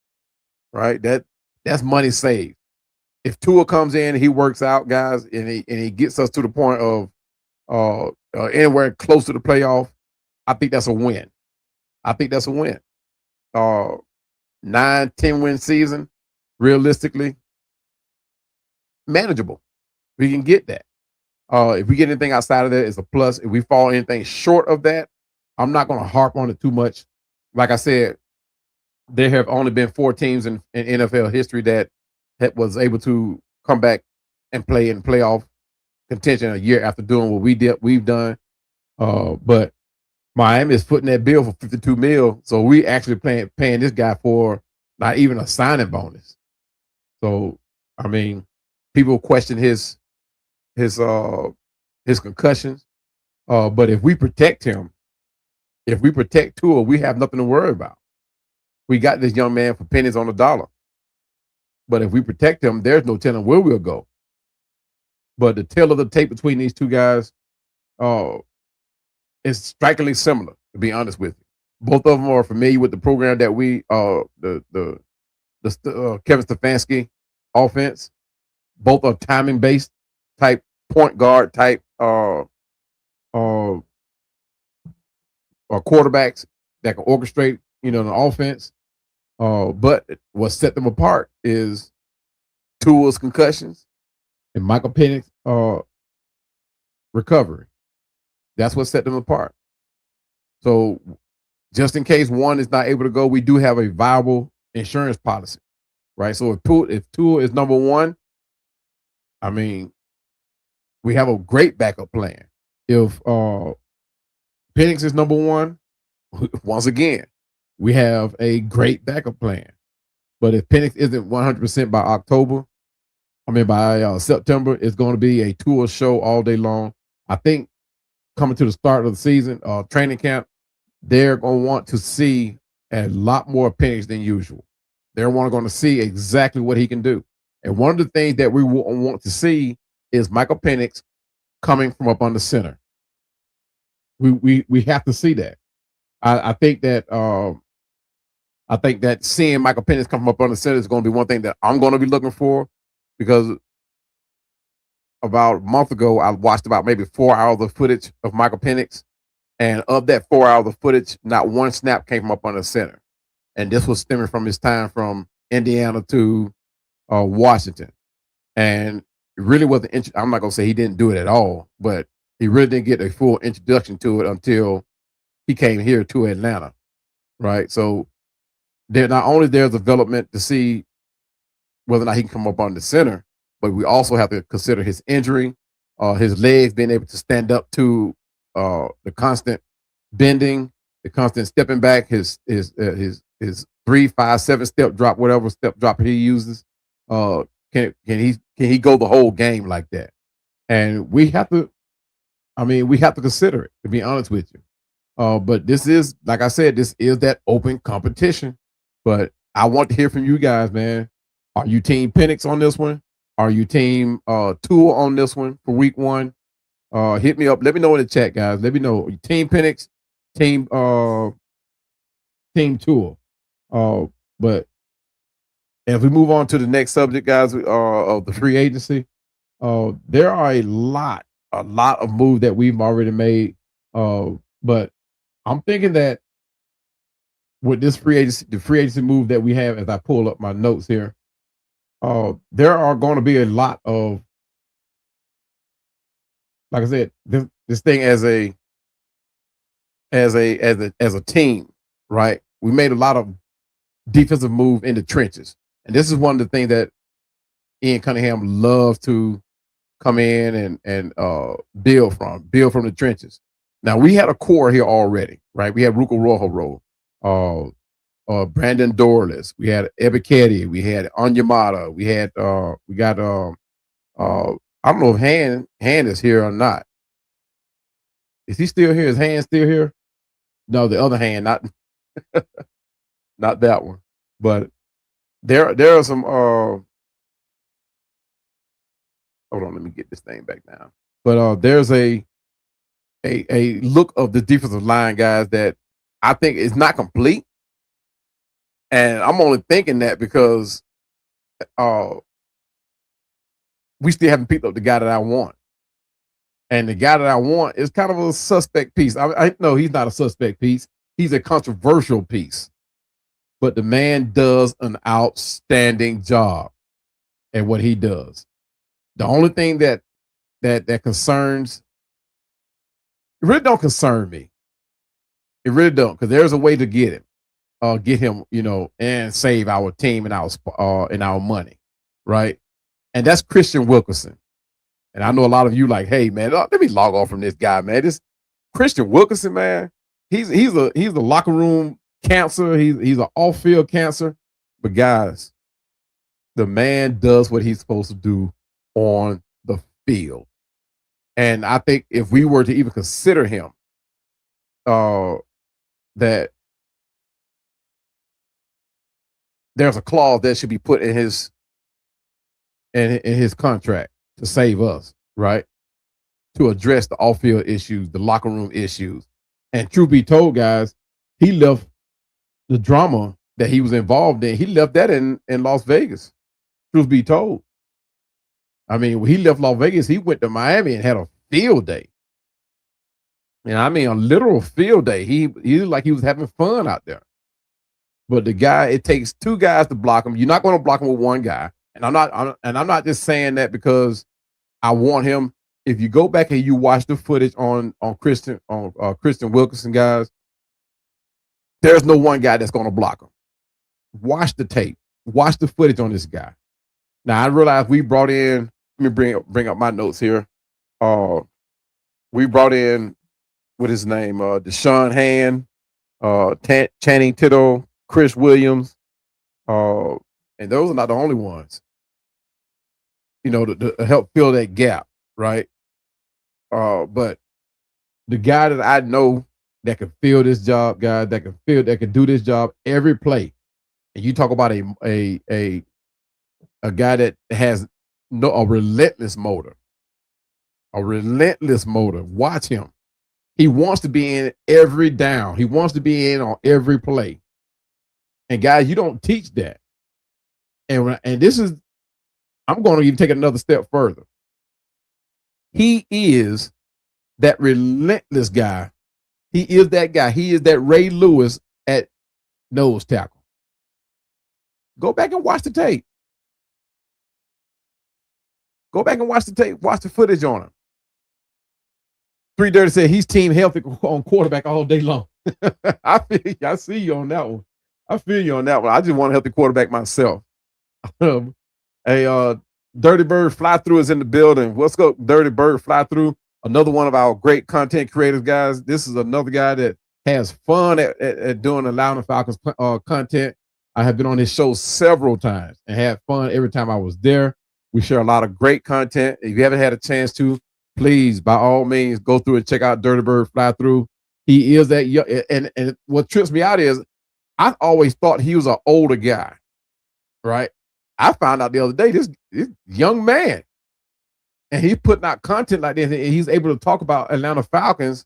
right? That's money saved. If Tua comes in, he works out, guys, and he gets us to the point of anywhere close to the playoff, I think that's a win. 9-10 win season, realistically, manageable. We can get that. If we get anything outside of that, it's a plus. If we fall anything short of that, I'm not going to harp on it too much. Like I said, there have only been 4 teams in NFL history that was able to come back and play in playoff contention a year after doing what we've done. But Miami is footing that bill for $52 million, so we actually paying this guy for not even a signing bonus. So people question his concussions, but if we protect him, if we protect Tua, we have nothing to worry about. We got this young man for pennies on the dollar. But if we protect him, there's no telling where we'll go. But the tail of the tape between these two guys is strikingly similar, to be honest with you. Both of them are familiar with the program that we the Kevin Stefanski offense. Both are timing based type point guard type quarterbacks that can orchestrate an offense. But what set them apart is Tua's concussions and Michael Penix recovery. That's what set them apart. So just in case one is not able to go, we do have a viable insurance policy, right? So if Tua is number one, we have a great backup plan. If Penix is number one, once again, we have a great backup plan. But if Penix isn't 100% by September, it's going to be a Tua show all day long. I think coming to the start of the season, training camp, they're going to want to see a lot more Penix than usual. They're going to see exactly what he can do. And one of the things that we want to see is Michael Penix coming from up under center. We have to see that. I think that I think that seeing Michael Penix come up on the center is going to be one thing that I'm going to be looking for, because about a month ago, I watched about maybe 4 hours of footage of Michael Penix. And of that 4 hours of footage, not one snap came from up on the center. And this was stemming from his time from Indiana to Washington. And it really wasn't, I'm not going to say he didn't do it at all, but he really didn't get a full introduction to it until he came here to Atlanta, right? So there, not only there's development to see whether or not he can come up on the center, but we also have to consider his injury, his legs being able to stand up to the constant bending, the constant stepping back, his 3, 5, 7 step drop, whatever step drop he uses. Can he go the whole game like that? And we have to consider it, to be honest with you. But this is, like I said, this is that open competition. But I want to hear from you guys, man. Are you team Penix on this one? Are you team Tua on this one for week 1? Hit me up. Let me know in the chat, guys. Let me know. Team Penix, team Tua. But if we move on to the next subject, guys, of the free agency, there are a lot of moves that we've already made. But I'm thinking that with this the free agency move that we have, as I pull up my notes here, there are going to be a lot of, like I said, this thing as a team, right? We made a lot of defensive move in the trenches, and this is one of the things that Ian Cunningham loves to come in and build from the trenches. Now, we had a core here already, right? We had Ruko Rojo, Brandon Dorless, we had Ebiketie, we had Onyemata, we got I don't know if Hand is here or not. Is he still here? Is Hand still here? No, the other Hand, not not that one. But there are some hold on, let me get this thing back down. But there's a look of the defensive line, guys, that I think is not complete. And I'm only thinking that because we still haven't picked up the guy that I want. And the guy that I want is kind of a suspect piece. I know he's not a suspect piece. He's a controversial piece. But the man does an outstanding job at what he does. The only thing that concerns, it really don't concern me. It really don't, because there's a way to get him, and save our team and our money, right? And that's Christian Wilkinson. And I know a lot of you like, hey man, let me log off from this guy, man. This Christian Wilkinson, man, he's a locker room cancer. He's an off-field cancer. But guys, the man does what he's supposed to do on the field. And I think if we were to even consider him, that there's a clause that should be put in his contract to save us, right? To address the off-field issues, the locker room issues. And truth be told, guys, he left the drama that he was involved in. He left that in Las Vegas. Truth be told. I mean, when he left Las Vegas, he went to Miami and had a field day. And I mean, a literal field day. He like he was having fun out there. But the guy, it takes 2 guys to block him. You're not going to block him with 1 guy. And I'm not just saying that because I want him. If you go back and you watch the footage on Christian Wilkinson, guys, there's no 1 guy that's going to block him. Watch the tape. Watch the footage on this guy. Now I realize we brought in. Let me bring up my notes here. We brought in, what his name? Deshaun Hand, Channing Tittle, Chris Williams, and those are not the only ones. To help fill that gap, right? But the guy that I know that can fill this job, guy that can do this job every play. And you talk about a guy that has a relentless motor. Watch him. He wants to be in every down. He wants to be in on every play. And guys, you don't teach that. And this is, I'm going to even take it another step further. He is that relentless guy. He is that guy. He is that Ray Lewis at nose tackle. Go back and watch the tape. Go back and watch the tape. Watch the footage on him. 3 Dirty said he's team healthy on quarterback all day long. I see you on that one. I feel you on that one. I just want a healthy quarterback myself. Hey, Dirty Bird Fly Through is in the building. What's up, Dirty Bird Fly Through? Another one of our great content creators, guys. This is another guy that has fun at doing the Loud and Falcons content. I have been on his show several times and had fun every time I was there. We share a lot of great content. If you haven't had a chance to, please, by all means, go through and check out Dirty Bird Fly Through. He is that young, and what trips me out is I always thought he was an older guy, right? I found out the other day this young man, and he's putting out content like this, and he's able to talk about Atlanta Falcons.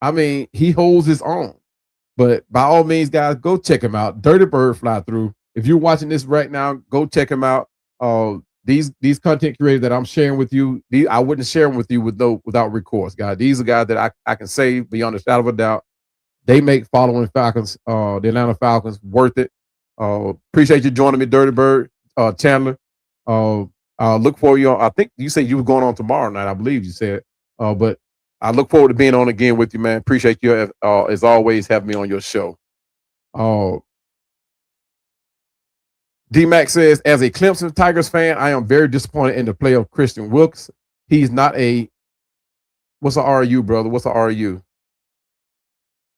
I mean, he holds his own. But by all means, guys, go check him out. Dirty Bird Fly Through. If you're watching this right now, go check him out. These content creators that I'm sharing with you, I wouldn't share them with you without recourse, guys. These are guys that I can say beyond a shadow of a doubt, they make following Falcons, the Atlanta Falcons, worth it. Appreciate you joining me, Dirty Bird, Chandler. Look for you. I think you said you were going on tomorrow night. I believe you said. But I look forward to being on again with you, man. Appreciate you as always having me on your show. D-Mac says, as a Clemson Tigers fan, I am very disappointed in the play of Christian Wilkes. He's not a, what's a RU, brother? What's a RU?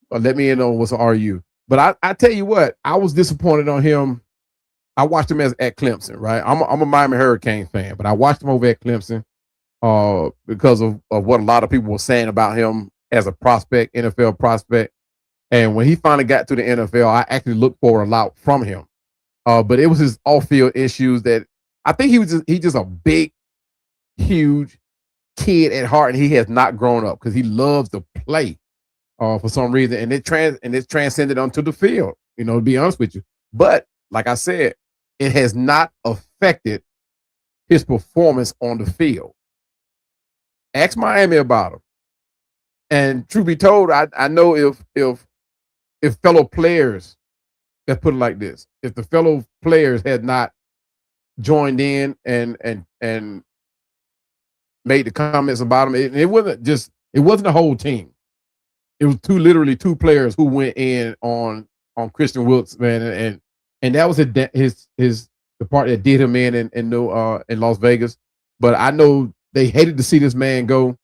Let me know what's a RU. But I tell you what, I was disappointed on him. I watched him at Clemson, right? I'm a Miami Hurricane fan, but I watched him over at Clemson because of what a lot of people were saying about him as a prospect, NFL prospect. And when he finally got to the NFL, I actually looked for a lot from him. But it was his off-field issues that I think he's just a big, huge kid at heart, and he has not grown up because he loves to play for some reason, and it's transcended onto the field. You know, to be honest with you, but like I said, it has not affected his performance on the field. Ask Miami about him, and truth be told, I know if fellow players. Let's put it like this: if the fellow players had not joined in and made the comments about him, it wasn't a whole team. It was literally two players who went in on Christian Wilkes, man, and that was the part that did him in Las Vegas. But I know they hated to see this man go.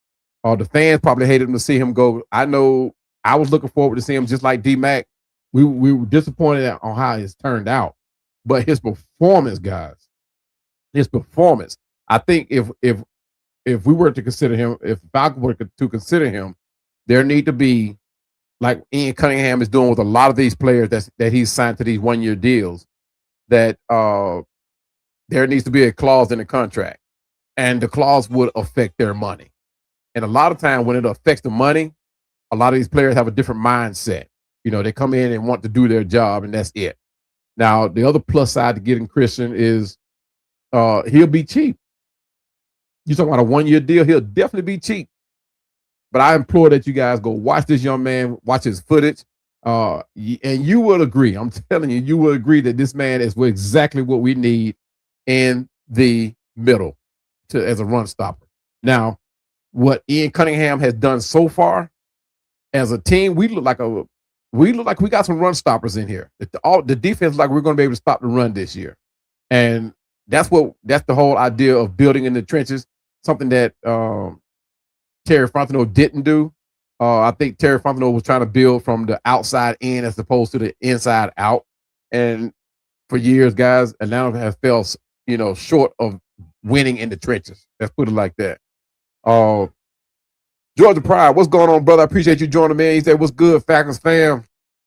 The fans probably hated him to see him go. I know I was looking forward to see him, just like D-Mac. We were disappointed on how it's turned out, but his performance, guys, I think if we were to consider him, if Falcons were to consider him, there need to be, like Ian Cunningham is doing with a lot of these players that he's signed to these 1-year deals, that there needs to be a clause in the contract, and the clause would affect their money. And a lot of time when it affects the money, a lot of these players have a different mindset. You know, they come in and want to do their job, and that's it. Now, the other plus side to getting Christian is he'll be cheap. You're talking about a 1-year deal, he'll definitely be cheap. But I implore that you guys go watch this young man, watch his footage, and you will agree. I'm telling you, you will agree that this man is exactly what we need in the middle as a run stopper. Now, what Ian Cunningham has done so far as a team, we look like we got some run stoppers in here. The defense is like we're going to be able to stop the run this year, and that's the whole idea of building in the trenches. Something that Terry Fontenot didn't do. I think Terry Fontenot was trying to build from the outside in as opposed to the inside out. And for years, guys, Atlanta has fell, short of winning in the trenches. Let's put it like that. Georgia Pride, what's going on, brother? I appreciate you joining me. He said, "What's good, Falcons fam?"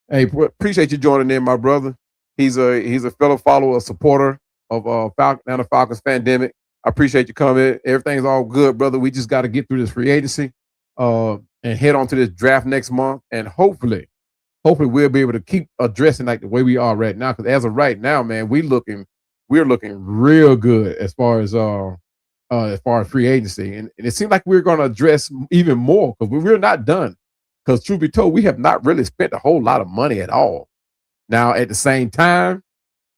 Hey, appreciate you joining in, my brother. He's a fellow follower, a supporter of Atlanta Falcons Fandemic. I appreciate you coming. Everything's all good, brother. We just got to get through this free agency and head on to this draft next month. And hopefully hopefully we'll be able to keep addressing like the way we are right now. Because as of right now, man, we're looking real good as far as free agency, and it seems like we're going to address even more because we're not done. Because truth be told, we have not really spent a whole lot of money at all. Now, at the same time,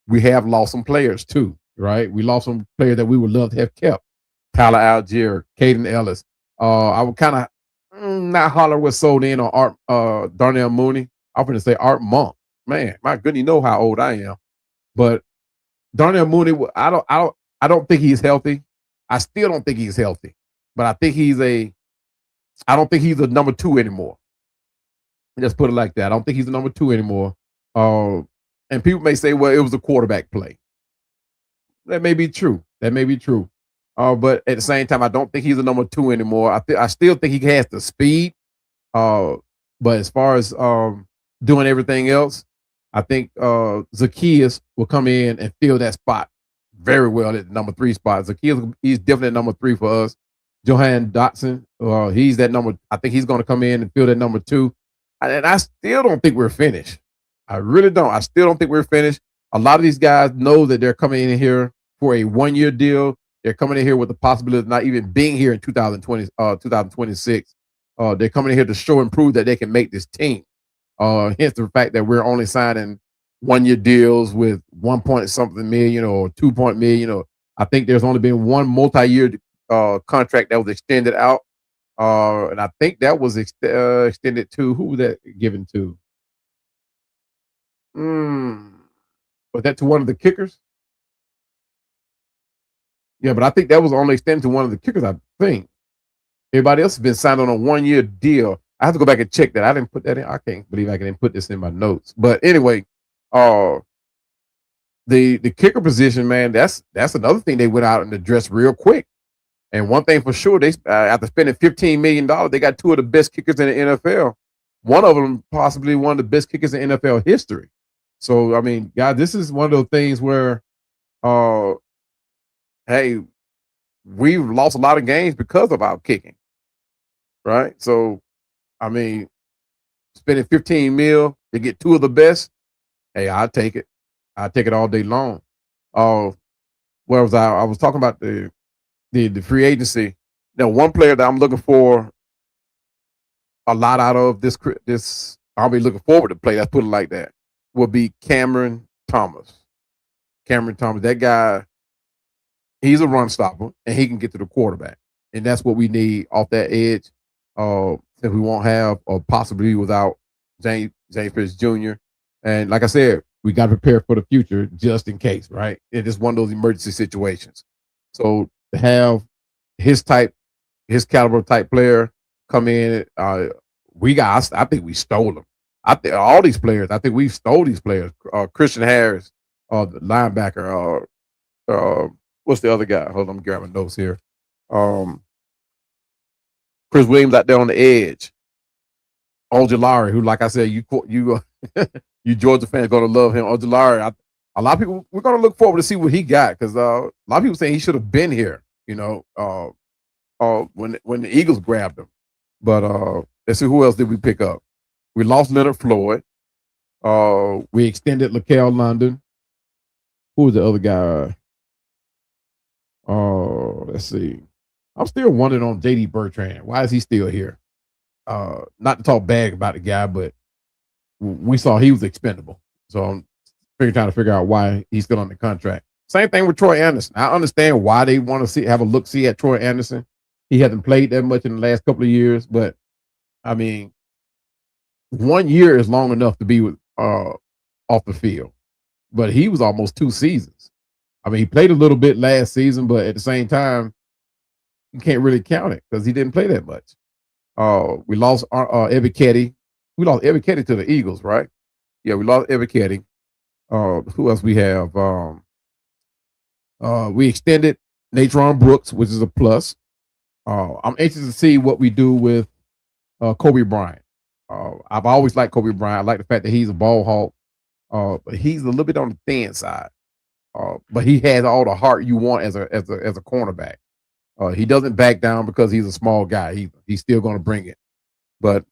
we have lost some players too, right? We lost some players that we would love to have kept. Tyler Algier, Caden Ellis. I would kind of not holler was sold in on Art Darnell Mooney. I'm going to say Art Monk. Man, my goodness, you know how old I am. But Darnell Mooney, I don't think he's healthy. I still don't think he's healthy. But I don't think he's a number 2 anymore. Just put it like that. I don't think he's a number 2 anymore. And people may say, well, it was a quarterback play. That may be true. But at the same time, I don't think he's a number 2 anymore. I still think he has the speed. But as far as doing everything else, I think Zacchaeus will come in and fill that spot very well at the number 3 spot. Zacchaeus, he's definitely number 3 for us. Johan Dotson, he's that number. I think he's going to come in and fill that number 2. And I still don't think we're finished. I really don't. I still don't think we're finished. A lot of these guys know that they're coming in here for a 1-year deal. They're coming in here with the possibility of not even being here in 2026. They're coming in here to show and prove that they can make this team. Hence the fact that we're only signing 1-year deals with 1 point something million or 2 point million. Or I think there's only been one multi-year contract that was extended out. And I think that was extended to, who was that given to? Was that to one of the kickers? Yeah, but I think that was only extended to one of the kickers, I think. Everybody else has been signed on a 1-year deal. I have to go back and check that. I didn't put that in. I can't believe I didn't put this in my notes. But anyway, the kicker position, man, that's another thing they went out and addressed real quick. And one thing for sure, they after spending $15 million, they got 2 of the best kickers in the NFL. One of them possibly one of the best kickers in NFL history. So, I mean, guys, this is one of those things where, hey, we've lost a lot of games because of our kicking, right? So, I mean, spending $15 million to get 2 of the best, hey, I'll take it. I'll take it all day long. Where was I? I was talking about the free agency. Now, one player that I'm looking for a lot out of this I'll be looking forward to play, let's put it like that, would be Cameron Thomas. Cameron Thomas, that guy, he's a run stopper, and he can get to the quarterback. And that's what we need off that edge. Since we won't have, or possibly without, James Pearce Jr. And like I said, we got to prepare for the future just in case, right? It is one of those emergency situations. So to have his caliber type player come in, I think we stole them. I think all these players, I think we stole these players. Christian Harris, the linebacker. What's the other guy? Hold on, I'm grabbing notes here. Chris Williams out there on the edge. Ojulari, who, like I said, you Georgia fans going to love him. Ojulari, a lot of people, we're going to look forward to see what he got, because a lot of people saying he should have been here, when the Eagles grabbed him. But let's see, who else did we pick up? We lost Leonard Floyd. We extended Laquel London. Who was the other guy? Let's see. I'm still wondering on JD Bertrand. Why is he still here? Not to talk bad about the guy, but we saw he was expendable. So I'm trying to figure out why he's still on the contract. Same thing with Troy Anderson. I understand why they want to have a look-see at Troy Anderson. He hasn't played that much in the last couple of years, but I mean, 1 year is long enough to be off the field. But he was almost 2 seasons. I mean, he played a little bit last season, but at the same time, you can't really count it because he didn't play that much. We lost Ebiketie. We lost Ebiketie to the Eagles, right? Yeah, we lost Ebiketie. Who else we have? We extended Natron Brooks, which is a plus. I'm anxious to see what we do with Kobe Bryant. I've always liked Kobe Bryant. I like the fact that he's a ball hawk, but he's a little bit on the thin side. But he has all the heart you want as a cornerback. He doesn't back down because he's a small guy. He's still going to bring it. But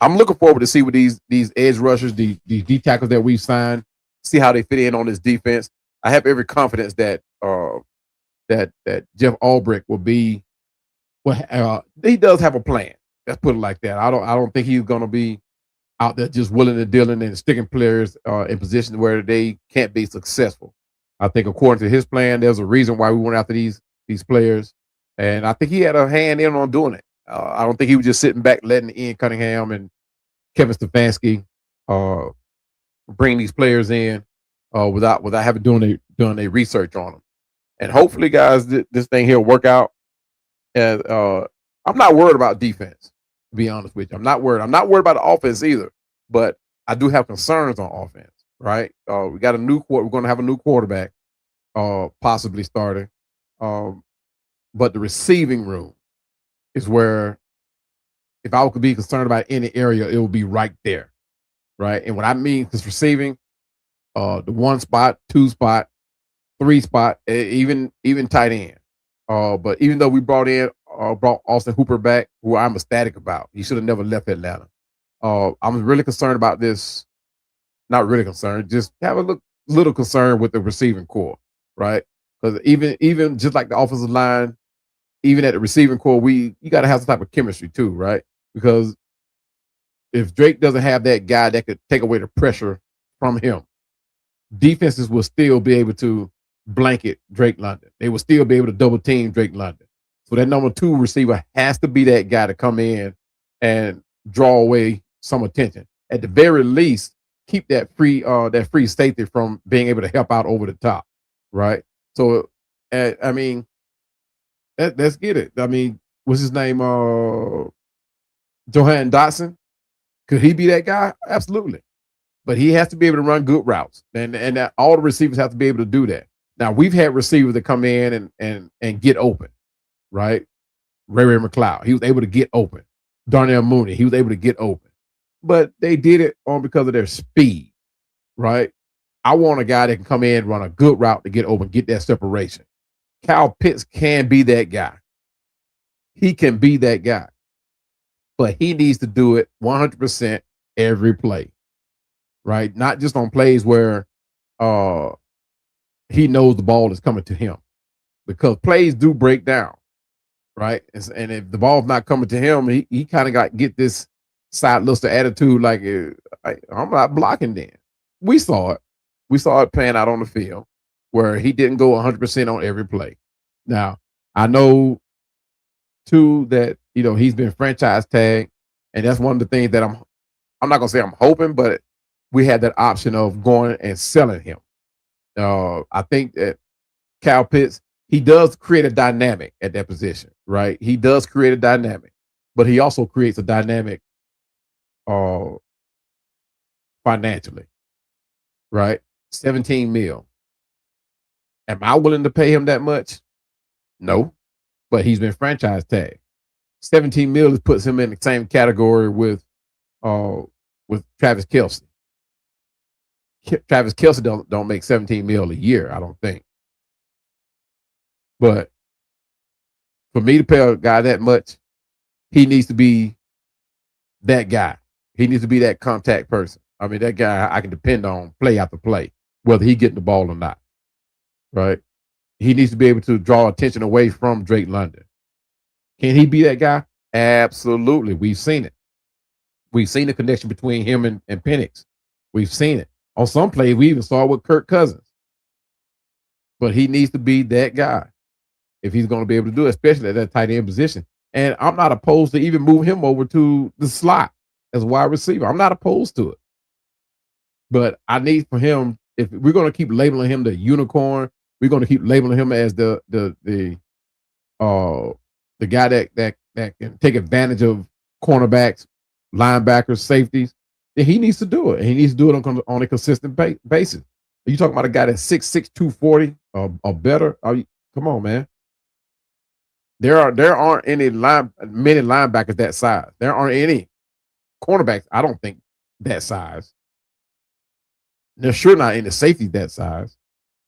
I'm looking forward to see what these edge rushers, these D tackles that we've signed, see how they fit in on this defense. I have every confidence that that Jeff Albrecht will be. Well, he does have a plan. Let's put it like that. I don't think he's going to be out there just willing and dealing and sticking players in positions where they can't be successful. I think according to his plan, there's a reason why we went after these players, and I think he had a hand in on doing it. I don't think he was just sitting back letting Ian Cunningham and Kevin Stefanski bring these players in without having done a research on them. And hopefully, guys, this thing here will work out. And I'm not worried about defense, to be honest with you. I'm not worried. I'm not worried about the offense either, but I do have concerns on offense, right? We got we're going to have a new quarterback possibly starting. But the receiving room is where, if I could be concerned about any area, it will be right there, right? And what I mean is receiving, the 1 spot, 2 spot, 3 spot, even tight end. But even though we brought Austin Hooper back, who I'm ecstatic about, he should have never left Atlanta. I'm really concerned about this. Not really concerned, just have a little concern with the receiving core, right? Because even just like the offensive line, even at the receiving core, you got to have some type of chemistry too, right? Because if Drake doesn't have that guy that could take away the pressure from him, defenses will still be able to blanket Drake London. They will still be able to double team Drake London. So that number 2 receiver has to be that guy to come in and draw away some attention. At the very least, keep that free safety from being able to help out over the top, right? So, I mean, let's get it. I mean, what's his name? Johan Dotson. Could he be that guy? Absolutely. But he has to be able to run good routes, and that all the receivers have to be able to do that. Now, we've had receivers that come in and get open, right? Ray McLeod, he was able to get open. Darnell Mooney, he was able to get open. But they did it because of their speed, right? I want a guy that can come in, run a good route to get open, get that separation. Kyle Pitts can be that guy. He can be that guy. But he needs to do it 100% every play, right? Not just on plays where he knows the ball is coming to him, because plays do break down, right? And if the ball's not coming to him, he kind of get this side luster attitude, like I'm not blocking. Then we saw it playing out on the field where he didn't go 100% on every play. Now I know too that he's been franchise tagged, and that's one of the things that I'm not gonna say I'm hoping, but we had that option of going and selling him. I think that Kyle Pitts, he does create a dynamic at that position, right? He does create a dynamic, but he also creates a dynamic financially, right? 17 mil. Am I willing to pay him that much? No, but he's been franchise tagged. 17 mil puts him in the same category with Travis Kelce. Travis Kelce don't make 17 mil a year, I don't think. But for me to pay a guy that much, he needs to be that guy. He needs to be that contact person. I mean, that guy I can depend on play after play, whether he getting the ball or not, right? He needs to be able to draw attention away from Drake London. Can he be that guy? Absolutely. We've seen it. We've seen the connection between him and Penix. We've seen it. On some plays, we even saw it with Kirk Cousins. But he needs to be that guy if he's going to be able to do it, especially at that tight end position. And I'm not opposed to even move him over to the slot as a wide receiver. I'm not opposed to it. But I need for him, if we're going to keep labeling him the unicorn, we're going to keep labeling him as the guy that can take advantage of cornerbacks, linebackers, safeties. Then he needs to do it. And he needs to do it on a consistent basis. Are you talking about a guy that's 6'6", 240 or better? Come on, man. There aren't many linebackers that size. There aren't any cornerbacks, I don't think, that size. There's sure not any safeties that size.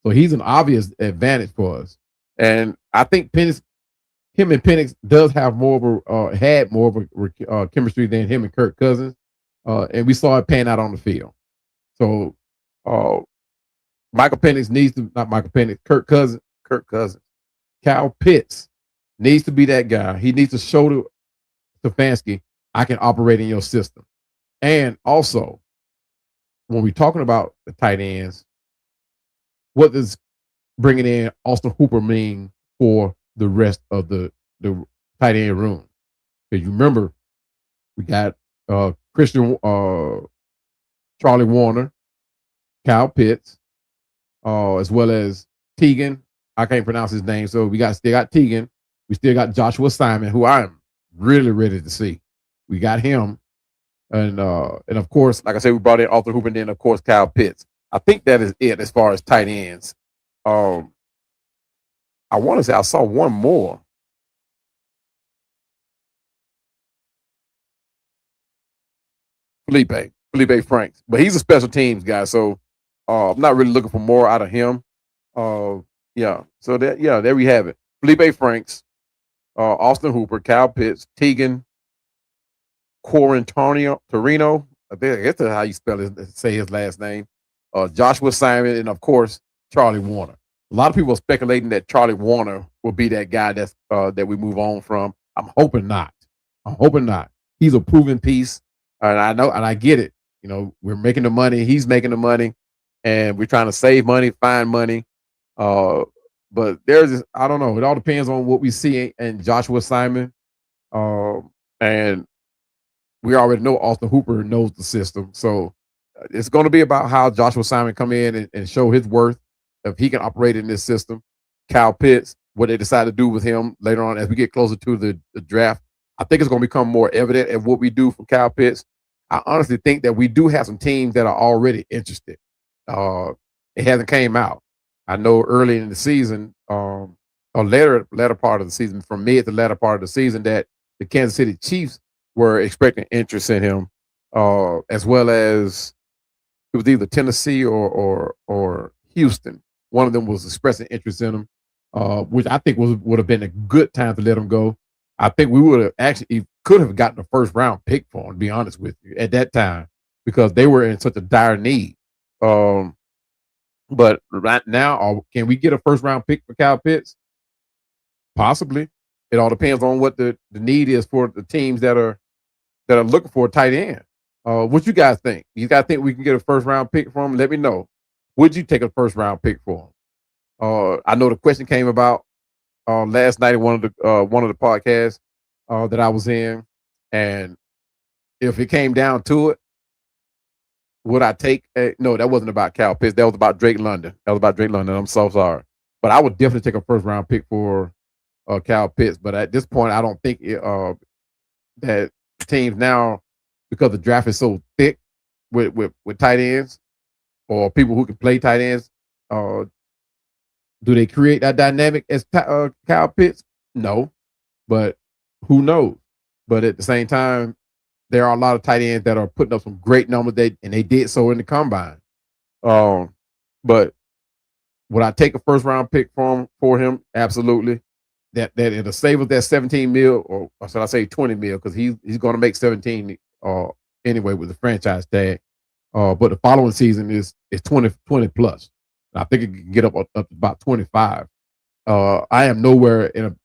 So he's an obvious advantage for us. And I think him and Penix does have had more of a chemistry than him and Kirk Cousins. and we saw it pan out on the field. So Michael Penix needs to, not Michael Penix, Kirk Cousins, Kyle Pitts needs to be that guy. He needs to show to Stefanski, I can operate in your system. And also, when we're talking about the tight ends, what does bringing in Austin Hooper mean for the rest of the tight end room? Because you remember, we got Charlie Warner, Kyle Pitts, as well as Teagan. I can't pronounce his name, so still got Teagan. We still got Joshua Simon, who I am really ready to see. We got him, and of course, like I said, we brought in Austin Hooper, and then of course Kyle Pitts. I think that is it as far as tight ends. I want to say I saw one more. Felipe Franks, but he's a special teams guy, so I'm not really looking for more out of him. Yeah, so there we have it. Felipe Franks, Austin Hooper, Kyle Pitts, Teagan, Torino. I guess that's how you say his last name. Joshua Simon, and of course Charlie Warner. A lot of people are speculating that Charlie Warner will be that guy that we move on from. I'm hoping not. He's a proven piece, and I know, and I get it. You know, we're making the money. He's making the money, and we're trying to save money, find money. But I don't know. It all depends on what we see in Joshua Simon. And we already know Austin Hooper knows the system. So it's going to be about how Joshua Simon come in and show his worth, if he can operate in this system. Kyle Pitts, what they decide to do with him later on as we get closer to the draft. I think it's going to become more evident at what we do for Kyle Pitts. I honestly think that we do have some teams that are already interested. It hasn't came out. I know early in the season, or later part of the season, from mid to latter part of the season, that the Kansas City Chiefs were expecting interest in him, as well as it was either Tennessee or Houston. One of them was expressing interest in him, which I think would have been a good time to let him go. I think we would have actually could have gotten a first round pick for him, to be honest with you, at that time, because they were in such a dire need. But right now, can we get a first round pick for Kyle Pitts? Possibly. It all depends on what the need is for the teams that are looking for a tight end. What you guys think? You guys think we can get a first round pick for him? Let me know. Would you take a first round pick for him? I know the question came about last night in one of the podcasts that I was in, and if it came down to it, would I take no, that wasn't about Kyle Pitts. That was about Drake London. I'm so sorry. But I would definitely take a first round pick for Kyle Pitts. But at this point, I don't think that teams now, because the draft is so thick with tight ends or people who can play tight ends, do they create that dynamic as Kyle Pitts? No. But who knows? But at the same time, there are a lot of tight ends that are putting up some great numbers, and they did so in the combine. But would I take a first round pick for him? Absolutely. That it'll save us that 17 mil, or should I say 20 mil, because he's going to make 17 anyway with the franchise tag. But the following season is 20 plus. I think it can get up to about 25. I am nowhere in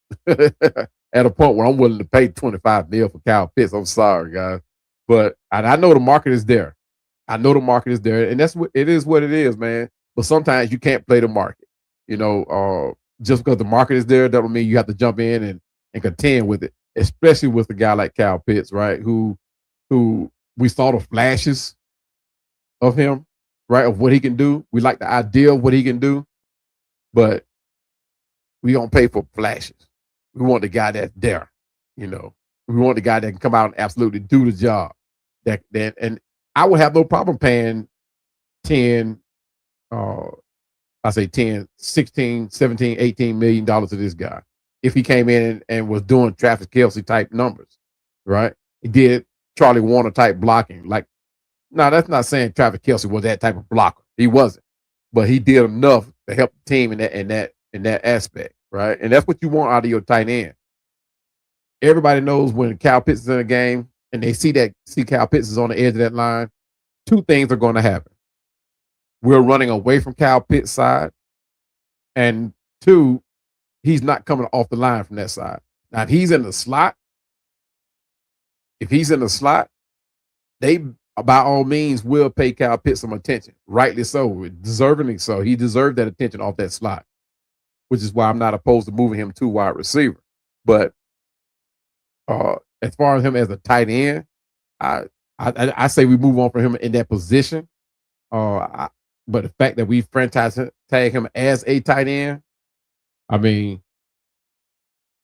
at a point where I'm willing to pay 25 mil for Kyle Pitts. I'm sorry, guys, but I know the market is there. And that's what it is, man. But sometimes you can't play the market. You know, just because the market is there, that don't mean you have to jump in and contend with it. Especially with a guy like Kyle Pitts, right? Who we saw the flashes of him, right? Of what he can do. We like the idea of what he can do, but we don't pay for flashes. We want the guy that's there, you know. We want the guy that can come out and absolutely do the job. And I would have no problem paying 10, I say 10, 16, 17, 18 million dollars to this guy if he came in and was doing Travis Kelce type numbers, right? He did Charlie Warner type blocking. Like, no, that's not saying Travis Kelce was that type of blocker. He wasn't, but he did enough to help the team in that aspect. Right. And that's what you want out of your tight end. Everybody knows when Kyle Pitts is in a game, and they see Kyle Pitts is on the edge of that line, two things are going to happen. We're running away from Kyle Pitts' side, and two, he's not coming off the line from that side. Now, if he's in the slot, they by all means will pay Kyle Pitts some attention. Rightly so, deservingly so. He deserved that attention off that slot, which is why I'm not opposed to moving him to wide receiver. But as far as him as a tight end, I say we move on from him in that position. But the fact that we franchise tag him as a tight end, I mean,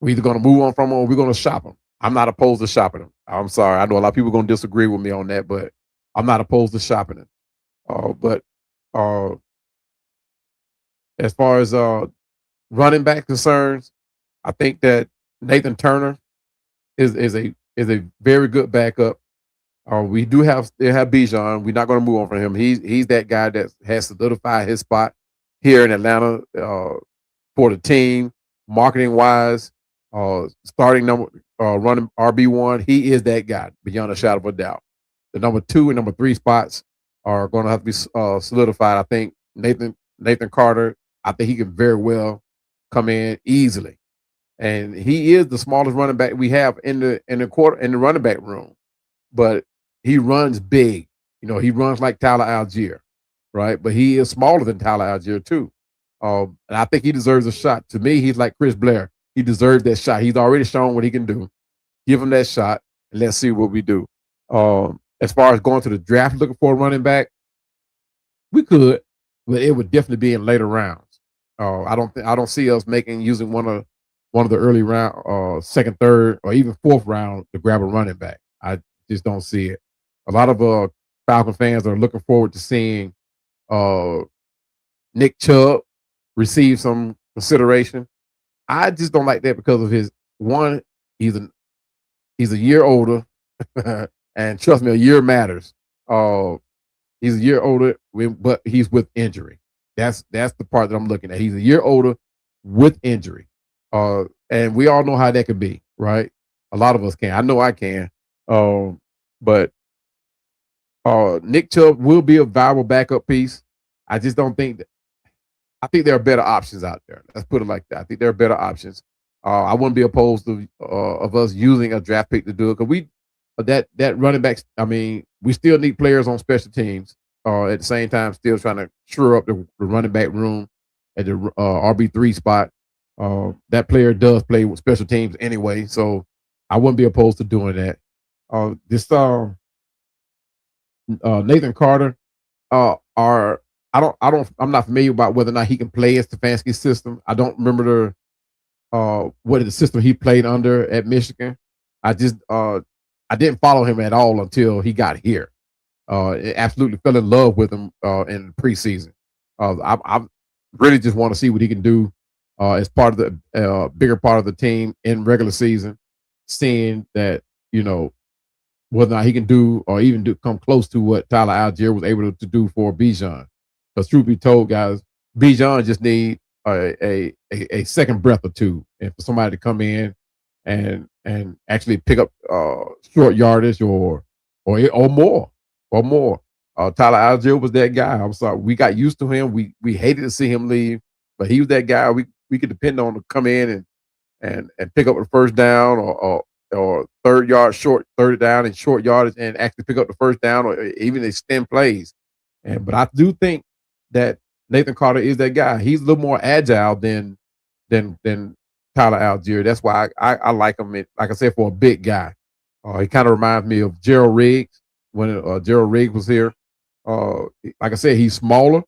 we're either going to move on from him or we're going to shop him. I'm not opposed to shopping him. I'm sorry. I know a lot of people are going to disagree with me on that, but I'm not opposed to shopping him. But as far as running back concerns, I think that Nathan Turner is a very good backup. We do have Bijan. We're not going to move on from him. He's that guy that has solidified his spot here in Atlanta for the team, marketing wise. Starting number running RB1, he is that guy beyond a shadow of a doubt. The number 2 and number 3 spots are going to have to be solidified. I think Nathan Carter, I think he can very well come in easily, and he is the smallest running back we have in the running back room. But he runs big. He runs like Tyler Algier, right? But he is smaller than Tyler Algier too, and I think he deserves a shot. To me, he's like Chris Blair. He deserves that shot. He's already shown what he can do. Give him that shot, and let's see what we do. As far as going to the draft looking for a running back, we could, but it would definitely be in later rounds. I don't see us using one of the early round, second, third, or even fourth round to grab a running back. I just don't see it. A lot of Falcon fans are looking forward to seeing Nick Chubb receive some consideration. I just don't like that because of his one. He's a year older, and trust me, a year matters. He's a year older, but he's with injury. That's the part that I'm looking at. He's a year older with injury, and we all know how that could be, right? A lot of us can. I know I can. But Nick Chubb will be a viable backup piece. I just don't think that. I think there are better options out there. Let's put it like that. I think there are better options. I wouldn't be opposed to of us using a draft pick to do it, because that running backs. I mean, we still need players on special teams. At the same time, still trying to shore up the running back room at the RB3 spot. That player does play with special teams anyway, so I wouldn't be opposed to doing that. Nathan Carter I'm not familiar about whether or not he can play in Stefanski's system. I don't remember what the system he played under at Michigan. I didn't follow him at all until he got here. Absolutely fell in love with him in preseason. I really just want to see what he can do as part of the bigger part of the team in regular season, seeing that, whether or not he can do or even come close to what Tyler Algier was able to do for Bijan. Because truth be told, guys, Bijan just need a second breath or two, and for somebody to come in and actually pick up short yardage or more. Tyler Algier was that guy. I'm sorry, we got used to him. We hated to see him leave, but he was that guy we could depend on to come in and pick up the first down or third down and short yardage and actually pick up the first down or even extend plays. But I do think that Nathan Carter is that guy. He's a little more agile than Tyler Algier. That's why I like him. Like I said, for a big guy, he kind of reminds me of Gerald Riggs when Gerald Riggs was here. Like I said, he's smaller,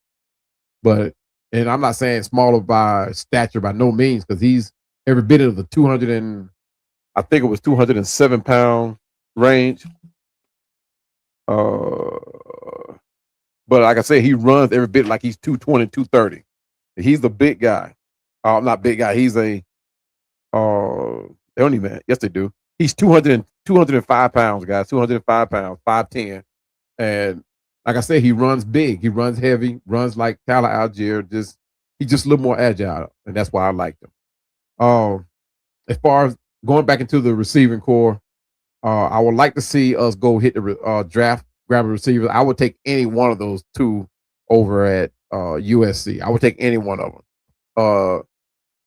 and I'm not saying smaller by stature by no means, because he's every bit of the 207 pound range. But like I said, he runs every bit like he's 220, 230. He's the big guy. Not big guy. He's they don't even, yes they do. He's 205 pounds, guys. 205 pounds, 5'10". And like I said, he runs big. He runs heavy, runs like Tyler Algier. He's just a little more agile, and that's why I liked him. As far as going back into the receiving core, I would like to see us go hit the draft, grab a receiver. I would take any one of those two over at USC. I would take any one of them.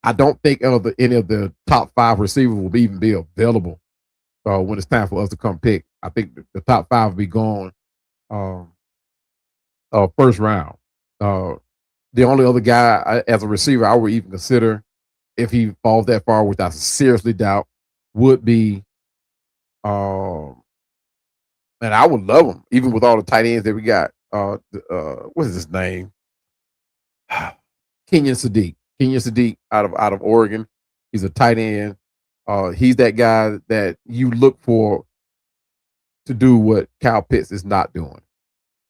I don't think any of the top 5 receivers will even be available when it's time for us to come pick. I think the top 5 will be gone first round. The only other guy as a receiver I would even consider if he falls that far, which I seriously doubt, would be and I would love him, even with all the tight ends that we got. What is his name? Kenyon Sadiq out of Oregon. He's a tight end. He's that guy that you look for to do what Kyle Pitts is not doing.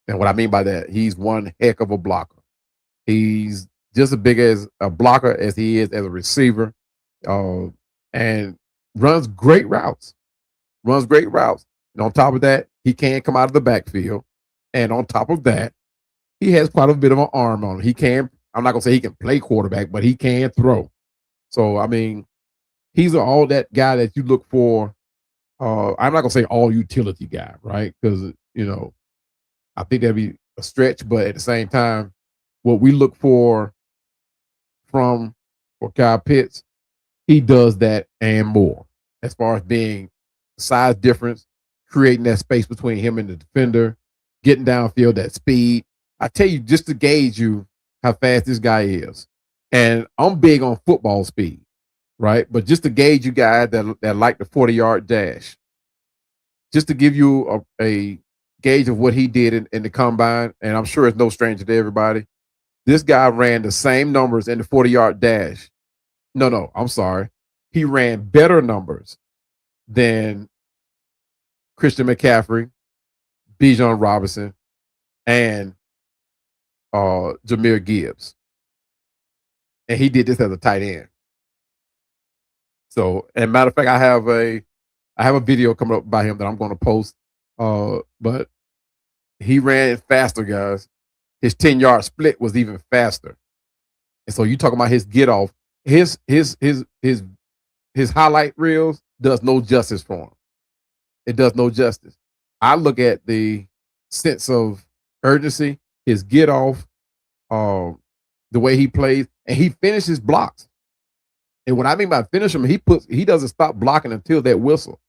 And what I mean by that, he's one heck of a blocker. He's just as big as a blocker as he is as a receiver, and runs great routes. And on top of that, he can come out of the backfield. And on top of that, he has quite a bit of an arm on him. He can, I'm not going to say he can play quarterback, but he can throw. So, I mean, he's all that guy that you look for. I'm not going to say all utility guy, right? Because, I think that'd be a stretch. But at the same time, what we look for Kyle Pitts, he does that and more as far as being size difference, creating that space between him and the defender, getting downfield, that speed. I tell you, just to gauge you how fast this guy is. And I'm big on football speed, right? But just to gauge you guys that like the 40-yard dash, just to give you a gauge of what he did in the combine, and I'm sure it's no stranger to everybody, this guy ran the same numbers in the 40-yard dash. No, I'm sorry. He ran better numbers than Christian McCaffrey, Bijan Robinson, and Jahmyr Gibbs. And he did this as a tight end. So, and matter of fact, I have a video coming up by him that I'm going to post. But he ran faster, guys. His 10-yard split was even faster. And so you talking about his get off, his highlight reels does no justice for him. It does no justice. I look at the sense of urgency, his get off, the way he plays, and he finishes blocks. And what I mean by finish him, he doesn't stop blocking until that whistle.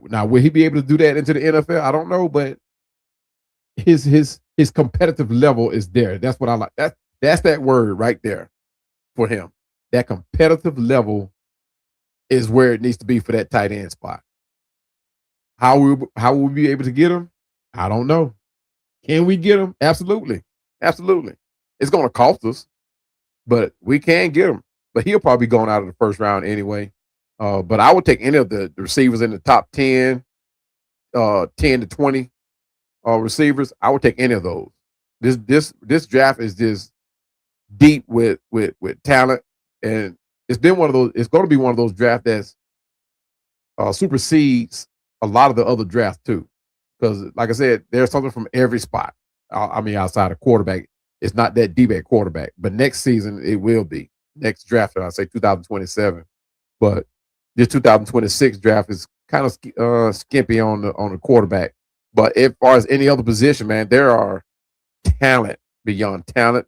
Now, will he be able to do that into the NFL? I don't know, but his competitive level is there. That's what I like. That's that word right there for him. That competitive level is where it needs to be for that tight end spot. How will we be able to get him? I don't know. Can we get him? Absolutely. It's going to cost us, but we can get him. But he'll probably be going out of the first round anyway. But I would take any of the receivers in the top 10, 10 to 20 receivers. I would take any of those. This draft is just deep with talent, and it's been one of those. It's going to be one of those drafts that supersedes a lot of the other drafts too, because like I said, there's something from every spot. I mean, outside of quarterback, it's not that deep at quarterback, but next season it will be. Next draft, I say 2027, but this 2026 draft is kind of skimpy on the quarterback. But as far as any other position, man, there are talent beyond talent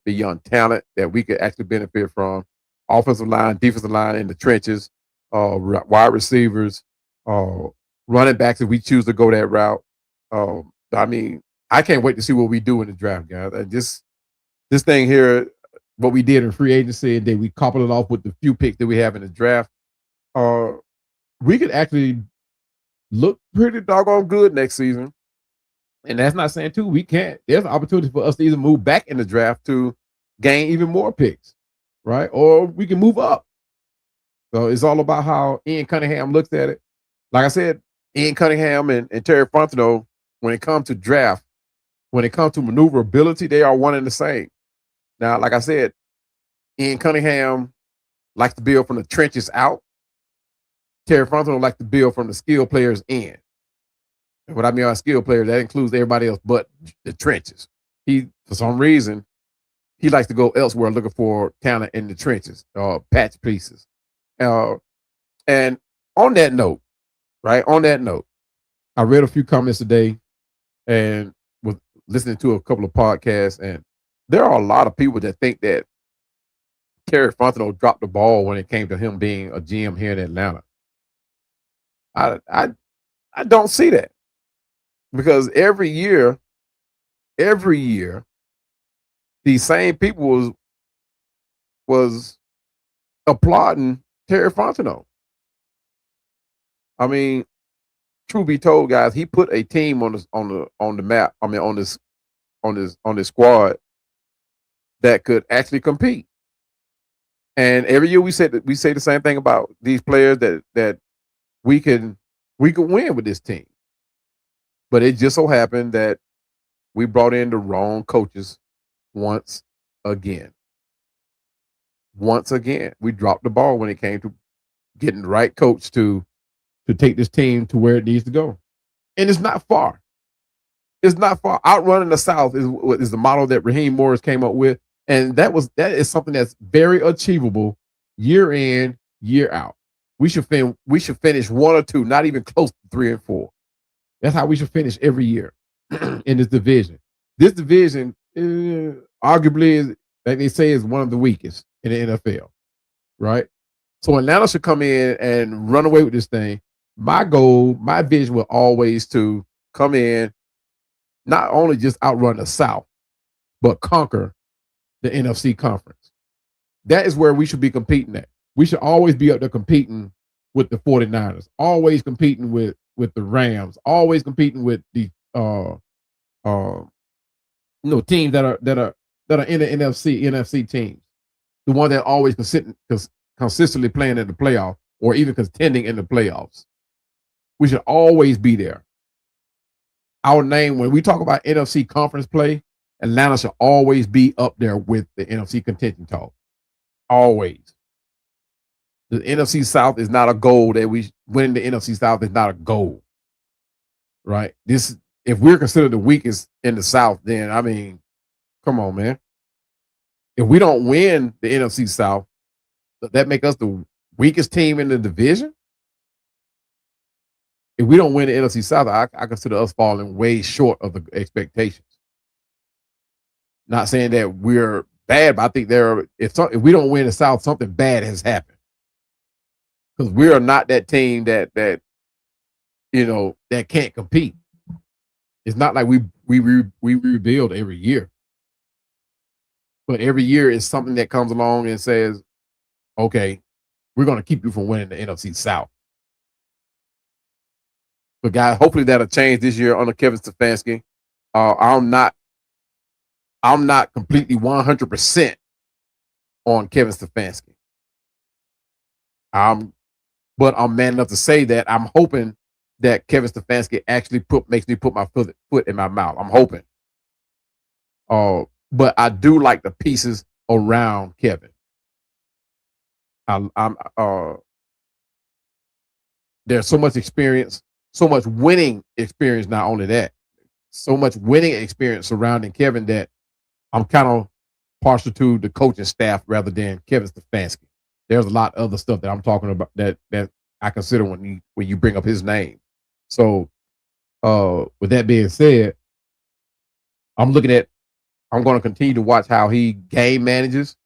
that we could actually benefit from. Offensive line, defensive line in the trenches, wide receivers, running backs if we choose to go that route. I mean, I can't wait to see what we do in the draft, guys. And this thing here, what we did in free agency, and then we coupled it off with the few picks that we have in the draft. We could actually look pretty doggone good next season. And that's not saying too, we can't. There's an opportunity for us to either move back in the draft to gain even more picks, right? Or we can move up. So it's all about how Ian Cunningham looks at it. Like I said, Ian Cunningham and Terry Fontenot, when it comes to draft, when it comes to maneuverability, they are one and the same. Now, like I said, Ian Cunningham likes to build from the trenches out. Terry Fontenot likes to build from the skill players in. And what I mean by skill players, that includes everybody else but the trenches. For some reason, he likes to go elsewhere looking for talent in the trenches, patch pieces. And on that note, Right. On that note, I read a few comments today and was listening to a couple of podcasts, and there are a lot of people that think that Terry Fontenot dropped the ball when it came to him being a GM here in Atlanta. I don't see that, because every year, these same people was applauding Terry Fontenot. I mean, truth be told, guys, he put a team on the map. I mean, on this squad that could actually compete. And every year we say the same thing about these players that we could win with this team. But it just so happened that we brought in the wrong coaches once again. Once again, we dropped the ball when it came to getting the right coach to take this team to where it needs to go. And it's not far. It's not far. Outrunning the South is the model that Raheem Morris came up with. And that is something that's very achievable year in, year out. We should finish 1 or 2, not even close to 3 and 4. That's how we should finish every year in this division. This division, arguably, is, like they say, is one of the weakest in the NFL, right? So Atlanta should come in and run away with this thing. My goal, my vision will always to come in, not only just outrun the South, but conquer the NFC conference. That is where we should be competing at. We should always be up there competing with the 49ers, always competing with the Rams, always competing with the teams that are in the NFC teams. The one that always consistently playing in the playoff or even contending in the playoffs. We should always be there. Our name, when we talk about NFC conference play, Atlanta should always be up there with the NFC contention talk. Always. The NFC South is not a goal that we winning the NFC South is not a goal. Right? If we're considered the weakest in the South, then I mean, come on, man. If we don't win the NFC South, does that make us the weakest team in the division? If we don't win the NFC South, I consider us falling way short of the expectations. Not saying that we're bad, but I think if we don't win the South, something bad has happened. Because we are not that team that can't compete. It's not like we rebuild every year. But every year is something that comes along and says, okay, we're going to keep you from winning the NFC South. But guys, hopefully that'll change this year under Kevin Stefanski. I'm not completely 100% on Kevin Stefanski. But I'm man enough to say that I'm hoping that Kevin Stefanski actually makes me put my foot in my mouth. I'm hoping. But I do like the pieces around Kevin. There's so much experience, so much winning experience. Not only that, so much winning experience surrounding Kevin that I'm kind of partial to the coaching staff rather than Kevin Stefanski. There's a lot of other stuff that I'm talking about that I consider when you bring up his name. So, with that being said, I'm going to continue to watch how he game manages.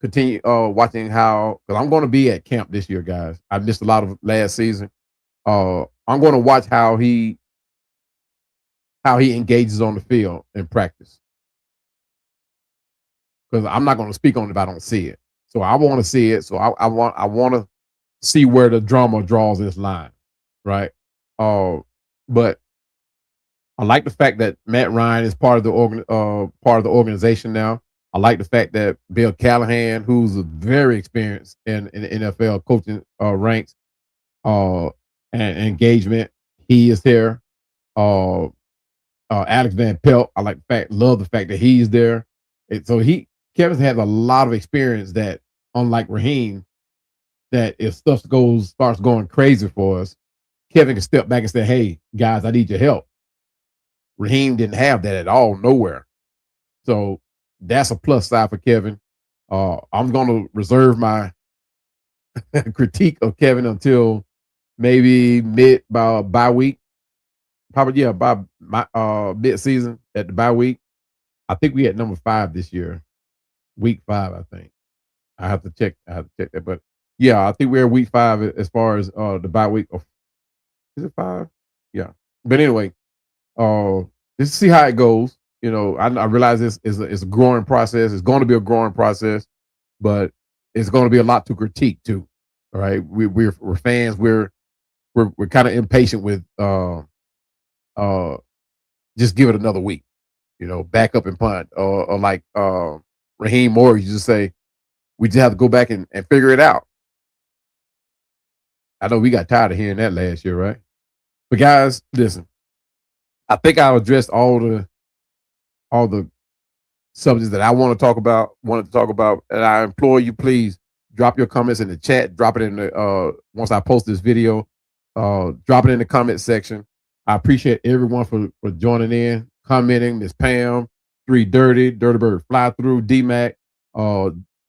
Continue watching how, because I'm going to be at camp this year, guys. I missed a lot of last season. I'm going to watch how he engages on the field in practice. Because I'm not going to speak on it if I don't see it. So I want to see it. So I want to see where the drama draws this line, right? But I like the fact that Matt Ryan is part of the organization now. I like the fact that Bill Callahan, who's very experienced in the NFL coaching ranks and engagement, he is there. Alex Van Pelt, love the fact that he's there. So Kevin has a lot of experience that, unlike Raheem, that if stuff starts going crazy for us, Kevin can step back and say, "Hey guys, I need your help." Raheem didn't have that at all, nowhere. So that's a plus side for Kevin. I'm going to reserve my critique of Kevin until maybe bye week. Probably, yeah, by mid season at the bye week. I think we had number 5 this year. Week 5, I think. I have to check that. But yeah, I think we're week 5 as far as the bye week. Is it 5? Yeah. But anyway, let's see how it goes. You know, I realize this is a growing process. It's going to be a growing process, but it's going to be a lot to critique too. All right, we're fans. We're kind of impatient with just give it another week. You know, back up and punt, or like Raheem Morris used to say, we just have to go back and figure it out. I know we got tired of hearing that last year, right? But guys, listen, I think I've addressed all the subjects that I wanted to talk about. And I implore you, please drop your comments in the chat. Drop it in the once I post this video. Drop it in the comment section. I appreciate everyone for joining in, commenting. Miss Pam, 3 Dirty Bird Fly Through, D-Mac,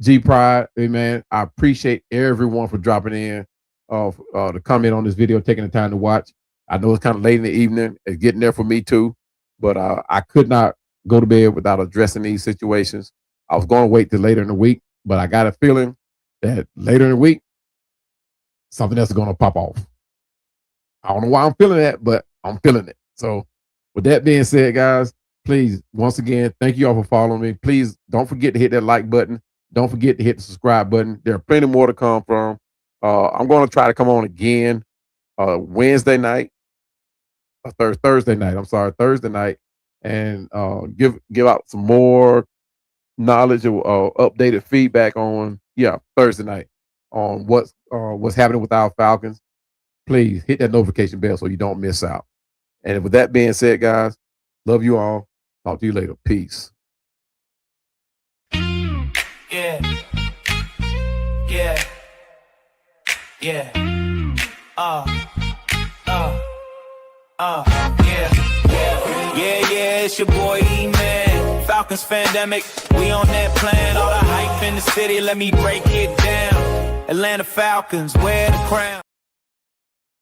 G Pride, amen. I appreciate everyone for dropping in to comment on this video, taking the time to watch. I know it's kind of late in the evening. It's getting there for me too, but I could not go to bed without addressing these situations. I was going to wait till later in the week, but I got a feeling that later in the week, something else is going to pop off. I don't know why I'm feeling that, but I'm feeling it. So with that being said, guys, please, once again, thank you all for following me. Please don't forget to hit that like button. Don't forget to hit the subscribe button. There are plenty more to come from. I'm going to try to come on again Wednesday night, Thursday night, and give out some more knowledge or updated feedback on Thursday night on what's happening with our Falcons. Please hit that notification bell so you don't miss out. And with that being said, guys, love you all. Talk to you later. Peace. Yeah. Yeah, it's your boy E-Man. Falcons Fandemic, we on that plan. All the hype in the city, let me break it down. Atlanta Falcons, wear the crown.